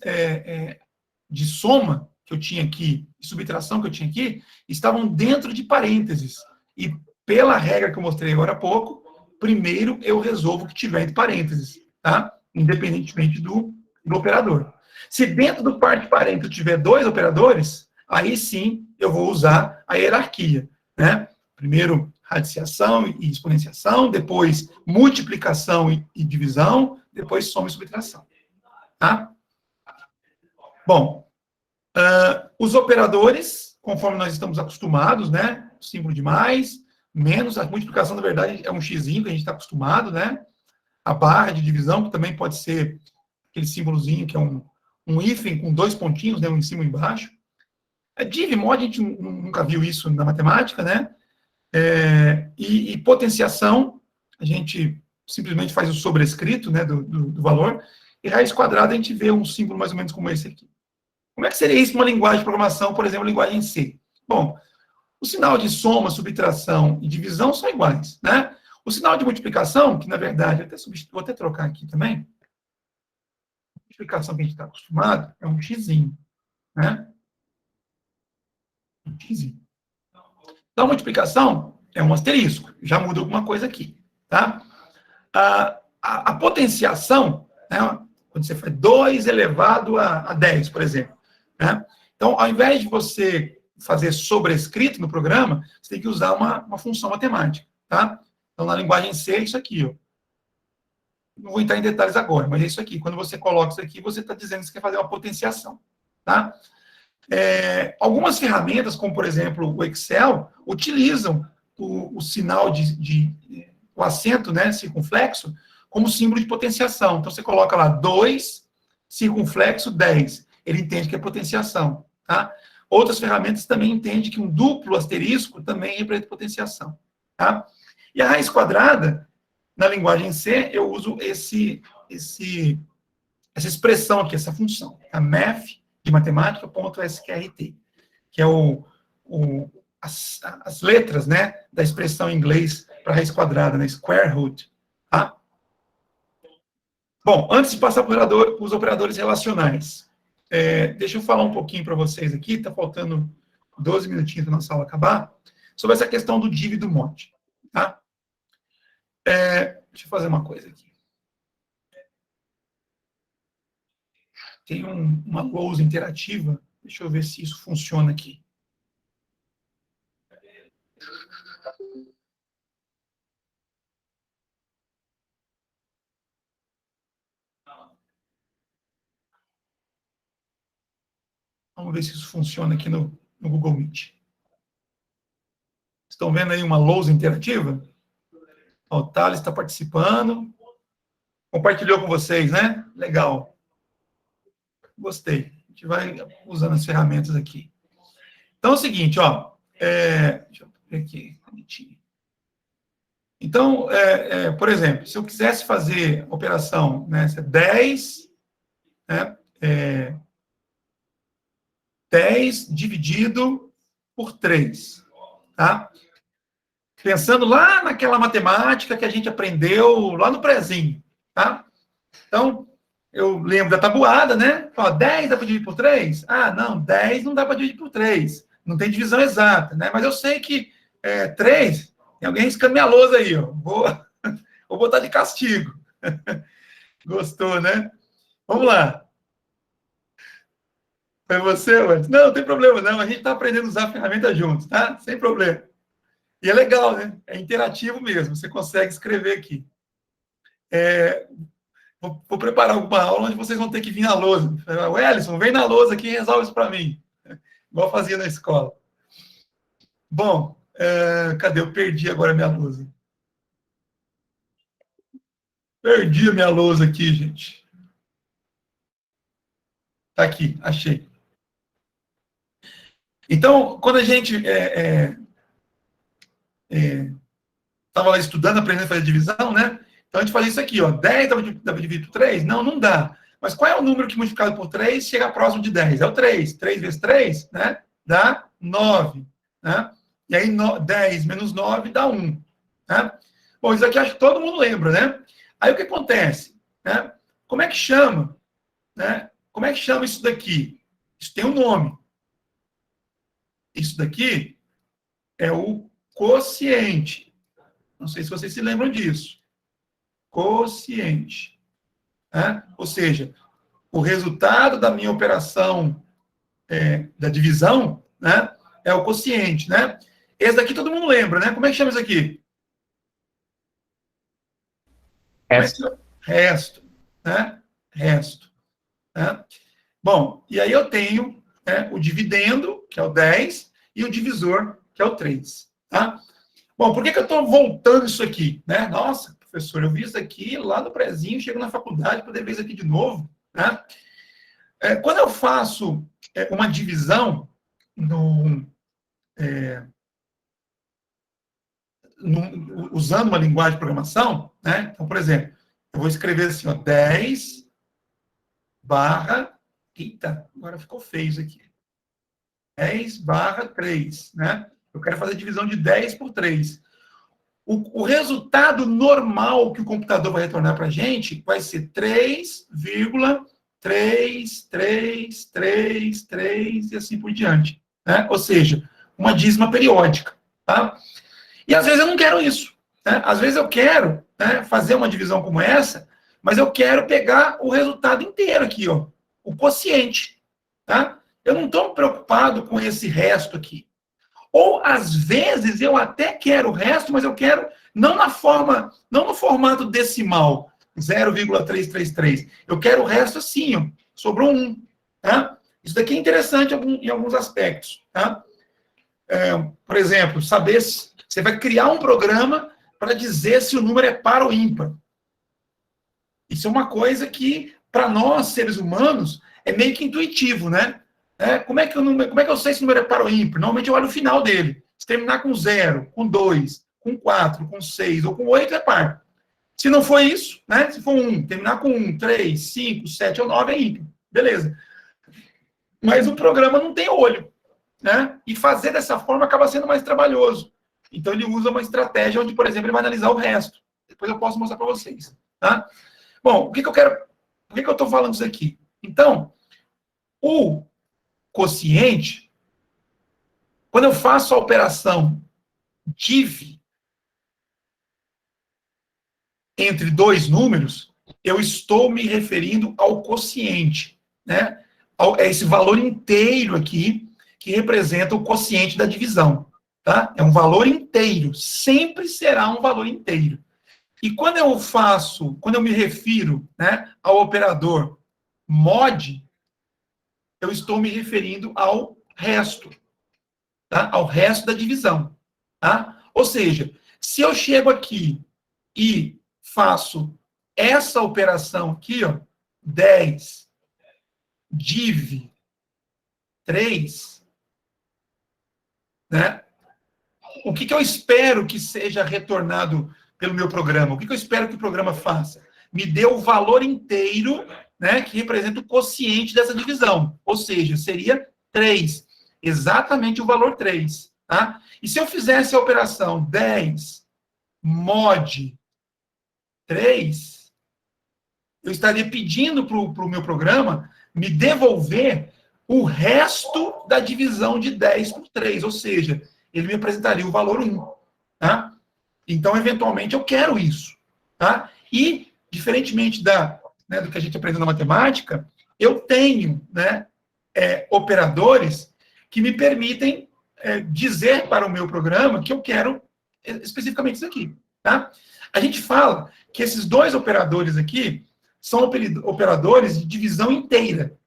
A: de soma que eu tinha aqui, de subtração que eu tinha aqui, estavam dentro de parênteses. E pela regra que eu mostrei agora há pouco, primeiro eu resolvo o que tiver entre parênteses, tá? Independentemente do operador. Se dentro do par de parênteses tiver 2 operadores, aí sim eu vou usar a hierarquia, né? Primeiro, radiciação e exponenciação, depois multiplicação e divisão, depois soma e subtração. Tá? Bom, os operadores, conforme nós estamos acostumados, né? Símbolo de mais, menos, a multiplicação, na verdade, é um xzinho que a gente está acostumado, né? A barra de divisão, que também pode ser aquele símbolozinho que é um hífen com 2 pontinhos, né? Um em cima e embaixo. Div mod, a gente nunca viu isso na matemática, né? E potenciação, a gente simplesmente faz o sobrescrito, né, do valor, e raiz quadrada a gente vê um símbolo mais ou menos como esse aqui. Como é que seria isso numa linguagem de programação, por exemplo, linguagem C? Bom, o sinal de soma, subtração e divisão são iguais, né? O sinal de multiplicação, que na verdade, vou até trocar aqui também, a multiplicação que a gente está acostumado é um xzinho, né? Um xzinho. Então, a multiplicação é um asterisco, já muda alguma coisa aqui, tá? A potenciação, né, quando você faz 2 elevado a 10, por exemplo, né? Então, ao invés de você fazer sobrescrito no programa, você tem que usar uma função matemática, tá? Então, na linguagem C, é isso aqui, ó. Não vou entrar em detalhes agora, mas é isso aqui. Quando você coloca isso aqui, você está dizendo que você quer fazer uma potenciação, tá? Algumas ferramentas, como, por exemplo, o Excel, utilizam o sinal o acento, né, circunflexo, como símbolo de potenciação. Então, você coloca lá 2, circunflexo 10. Ele entende que é potenciação, tá? Outras ferramentas também entendem que um duplo asterisco também representa potenciação, tá? E a raiz quadrada, na linguagem C, eu uso essa expressão aqui, essa função, a math, de matemática, .sqrt, que é as letras, né, da expressão em inglês para raiz quadrada, né, square root. Tá? Bom, antes de passar para os operadores relacionais, deixa eu falar um pouquinho para vocês aqui, está faltando 12 minutinhos para a nossa aula acabar, sobre essa questão do div e do mod. Tá? Deixa eu fazer uma coisa aqui. Tem uma lousa interativa, deixa eu ver se isso funciona aqui. Vamos ver se isso funciona aqui no Google Meet. Estão vendo aí uma lousa interativa? Ó, o Thales está participando. Compartilhou com vocês, né? Legal. Gostei. A gente vai usando as ferramentas aqui. Então é o seguinte, ó. Deixa eu ver aqui. Então, por exemplo, se eu quisesse fazer a operação, né, 10, né, 10 dividido por 3, tá? Pensando lá naquela matemática que a gente aprendeu lá no prezinho, tá? Então, eu lembro da tabuada, né? Ó, 10 dá para dividir por 3? Ah, não, 10 não dá para dividir por 3. Não tem divisão exata, né? Mas eu sei que 3, tem alguém riscando minha lousa aí, ó. Vou botar de castigo. Gostou, né? Vamos lá. Foi você, Wes? Não, não tem problema, não. A gente está aprendendo a usar a ferramenta juntos, tá? Sem problema. E é legal, né? É interativo mesmo. Você consegue escrever aqui. Vou preparar alguma aula onde vocês vão ter que vir na lousa. O Ellison, vem na lousa aqui e resolve isso para mim. Igual fazia na escola. Bom, cadê? Eu perdi agora a minha lousa. Perdi a minha lousa aqui, gente. Tá aqui, achei. Então, quando a gente estava lá estudando, aprendendo a fazer divisão, né? Então, a gente fazia isso aqui, ó. 10 dá para dividir por 3? Não, não dá. Mas qual é o número que multiplicado por 3 chega próximo de 10? É o 3. 3 vezes 3, né? Dá 9. Né? E aí, 10 menos 9 dá 1. Né? Bom, isso aqui acho que todo mundo lembra, né? Aí, o que acontece? Né? Como é que chama? Né? Como é que chama isso daqui? Isso tem um nome. Isso daqui é o quociente. Não sei se vocês se lembram disso. Quociente. Né? Ou seja, o resultado da minha operação da divisão, né, é o quociente. Né? Esse daqui todo mundo lembra, né? Como é que chama isso aqui?
J: Resto.
A: Resto. Né? Resto. Né? Bom, e aí eu tenho o dividendo, que é o 10, e o divisor, que é o 3. Tá? Bom, por que eu estou voltando isso aqui? Né? Nossa, professor, eu vi isso aqui lá no prezinho, chego na faculdade, poder ver isso aqui de novo. Né? Quando eu faço uma divisão usando uma linguagem de programação, né? Então, por exemplo, eu vou escrever assim, ó, 10 barra... Eita, agora ficou feio isso aqui. 10 barra 3, né? Eu quero fazer divisão de 10 por 3. O resultado normal que o computador vai retornar para a gente vai ser 3,333 e assim por diante. Né? Ou seja, uma dízima periódica. Tá? E às vezes eu não quero isso. Né? Às vezes eu quero, né, fazer uma divisão como essa, mas eu quero pegar o resultado inteiro aqui, ó, o quociente. Tá? Eu não estou preocupado com esse resto aqui. Ou, às vezes, eu até quero o resto, mas eu quero não no formato decimal, 0,333. Eu quero o resto assim, ó, sobrou 1. Tá? Isso daqui é interessante em alguns aspectos. Tá? Por exemplo, saber se você vai criar um programa para dizer se o número é par ou ímpar. Isso é uma coisa que, para nós, seres humanos, é meio que intuitivo, né? Como é que eu sei se o número é par ou ímpar? Normalmente eu olho o final dele. Se terminar com 0, com 2, com 4, com 6 ou com 8, é par. Se não for isso, né? Se for 1, terminar com 1, 3, 5, 7 ou 9, é ímpar. Beleza. Mas o programa não tem olho. Né? E fazer dessa forma acaba sendo mais trabalhoso. Então ele usa uma estratégia onde, por exemplo, ele vai analisar o resto. Depois eu posso mostrar para vocês. Tá? Bom, por que eu estou falando isso aqui? Então, o quociente, quando eu faço a operação div entre dois números, eu estou me referindo ao quociente, né? É esse valor inteiro aqui que representa o quociente da divisão, tá? É um valor inteiro, sempre será um valor inteiro. E quando eu me refiro, né, ao operador mod, eu estou me referindo ao resto, tá? Ao resto da divisão, tá? Ou seja, se eu chego aqui e faço essa operação aqui, ó, 10 div 3, né? O que eu espero que seja retornado pelo meu programa? O que eu espero que o programa faça? Me dê o valor inteiro, né, que representa o quociente dessa divisão. Ou seja, seria 3. Exatamente o valor 3. Tá? E se eu fizesse a operação 10 mod 3, eu estaria pedindo para o meu programa me devolver o resto da divisão de 10 por 3. Ou seja, ele me apresentaria o valor 1. Tá? Então, eventualmente, eu quero isso. Tá? E, diferentemente do que a gente aprendeu na matemática, eu tenho, né, operadores que me permitem dizer para o meu programa que eu quero especificamente isso aqui. Tá? A gente fala que esses dois operadores aqui são operadores de divisão inteira.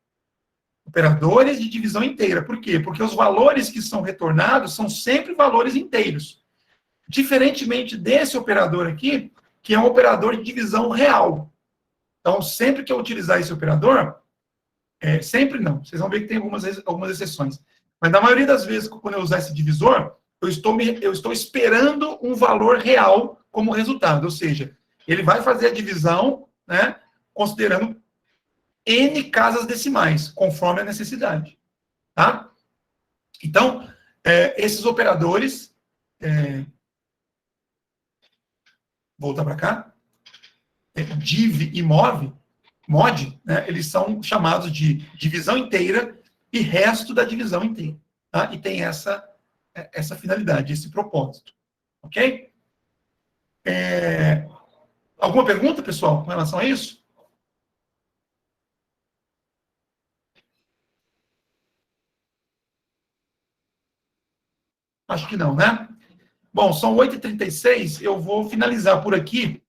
A: Operadores de divisão inteira. Por quê? Porque os valores que são retornados são sempre valores inteiros. Diferentemente desse operador aqui, que é um operador de divisão real. Então, sempre que eu utilizar esse operador, sempre não, vocês vão ver que tem algumas exceções. Mas na maioria das vezes, quando eu usar esse divisor, eu estou esperando um valor real como resultado. Ou seja, ele vai fazer a divisão, né, considerando N casas decimais, conforme a necessidade. Tá? Então, esses operadores... voltar para cá. Div e mod, né, eles são chamados de divisão inteira e resto da divisão inteira. Tá? E tem essa finalidade, esse propósito. Ok? Alguma pergunta, pessoal, com relação a isso? Acho que não, né? Bom, são 8h36, eu vou finalizar por aqui.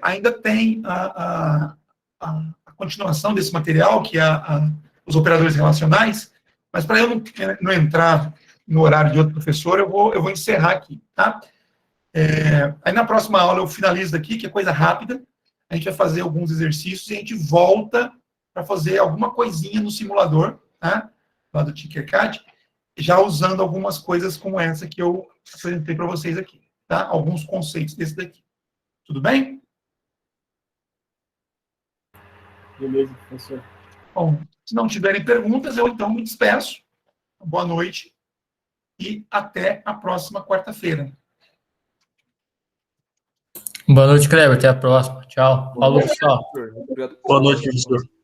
A: Ainda tem a continuação desse material, que é os operadores relacionais, mas para eu não entrar no horário de outro professor, eu vou encerrar aqui, tá? Aí na próxima aula eu finalizo daqui, que é coisa rápida, a gente vai fazer alguns exercícios e a gente volta para fazer alguma coisinha no simulador, tá? Lá do Tinkercad, já usando algumas coisas como essa que eu apresentei para vocês aqui, tá? Alguns conceitos desse daqui. Tudo bem?
I: Beleza, professor.
A: Bom, se não tiverem perguntas, eu então me despeço. Boa noite e até a próxima quarta-feira.
J: Boa noite, Kleber. Até a próxima. Tchau. Falou, pessoal.
K: Obrigado.
J: Boa noite, professor.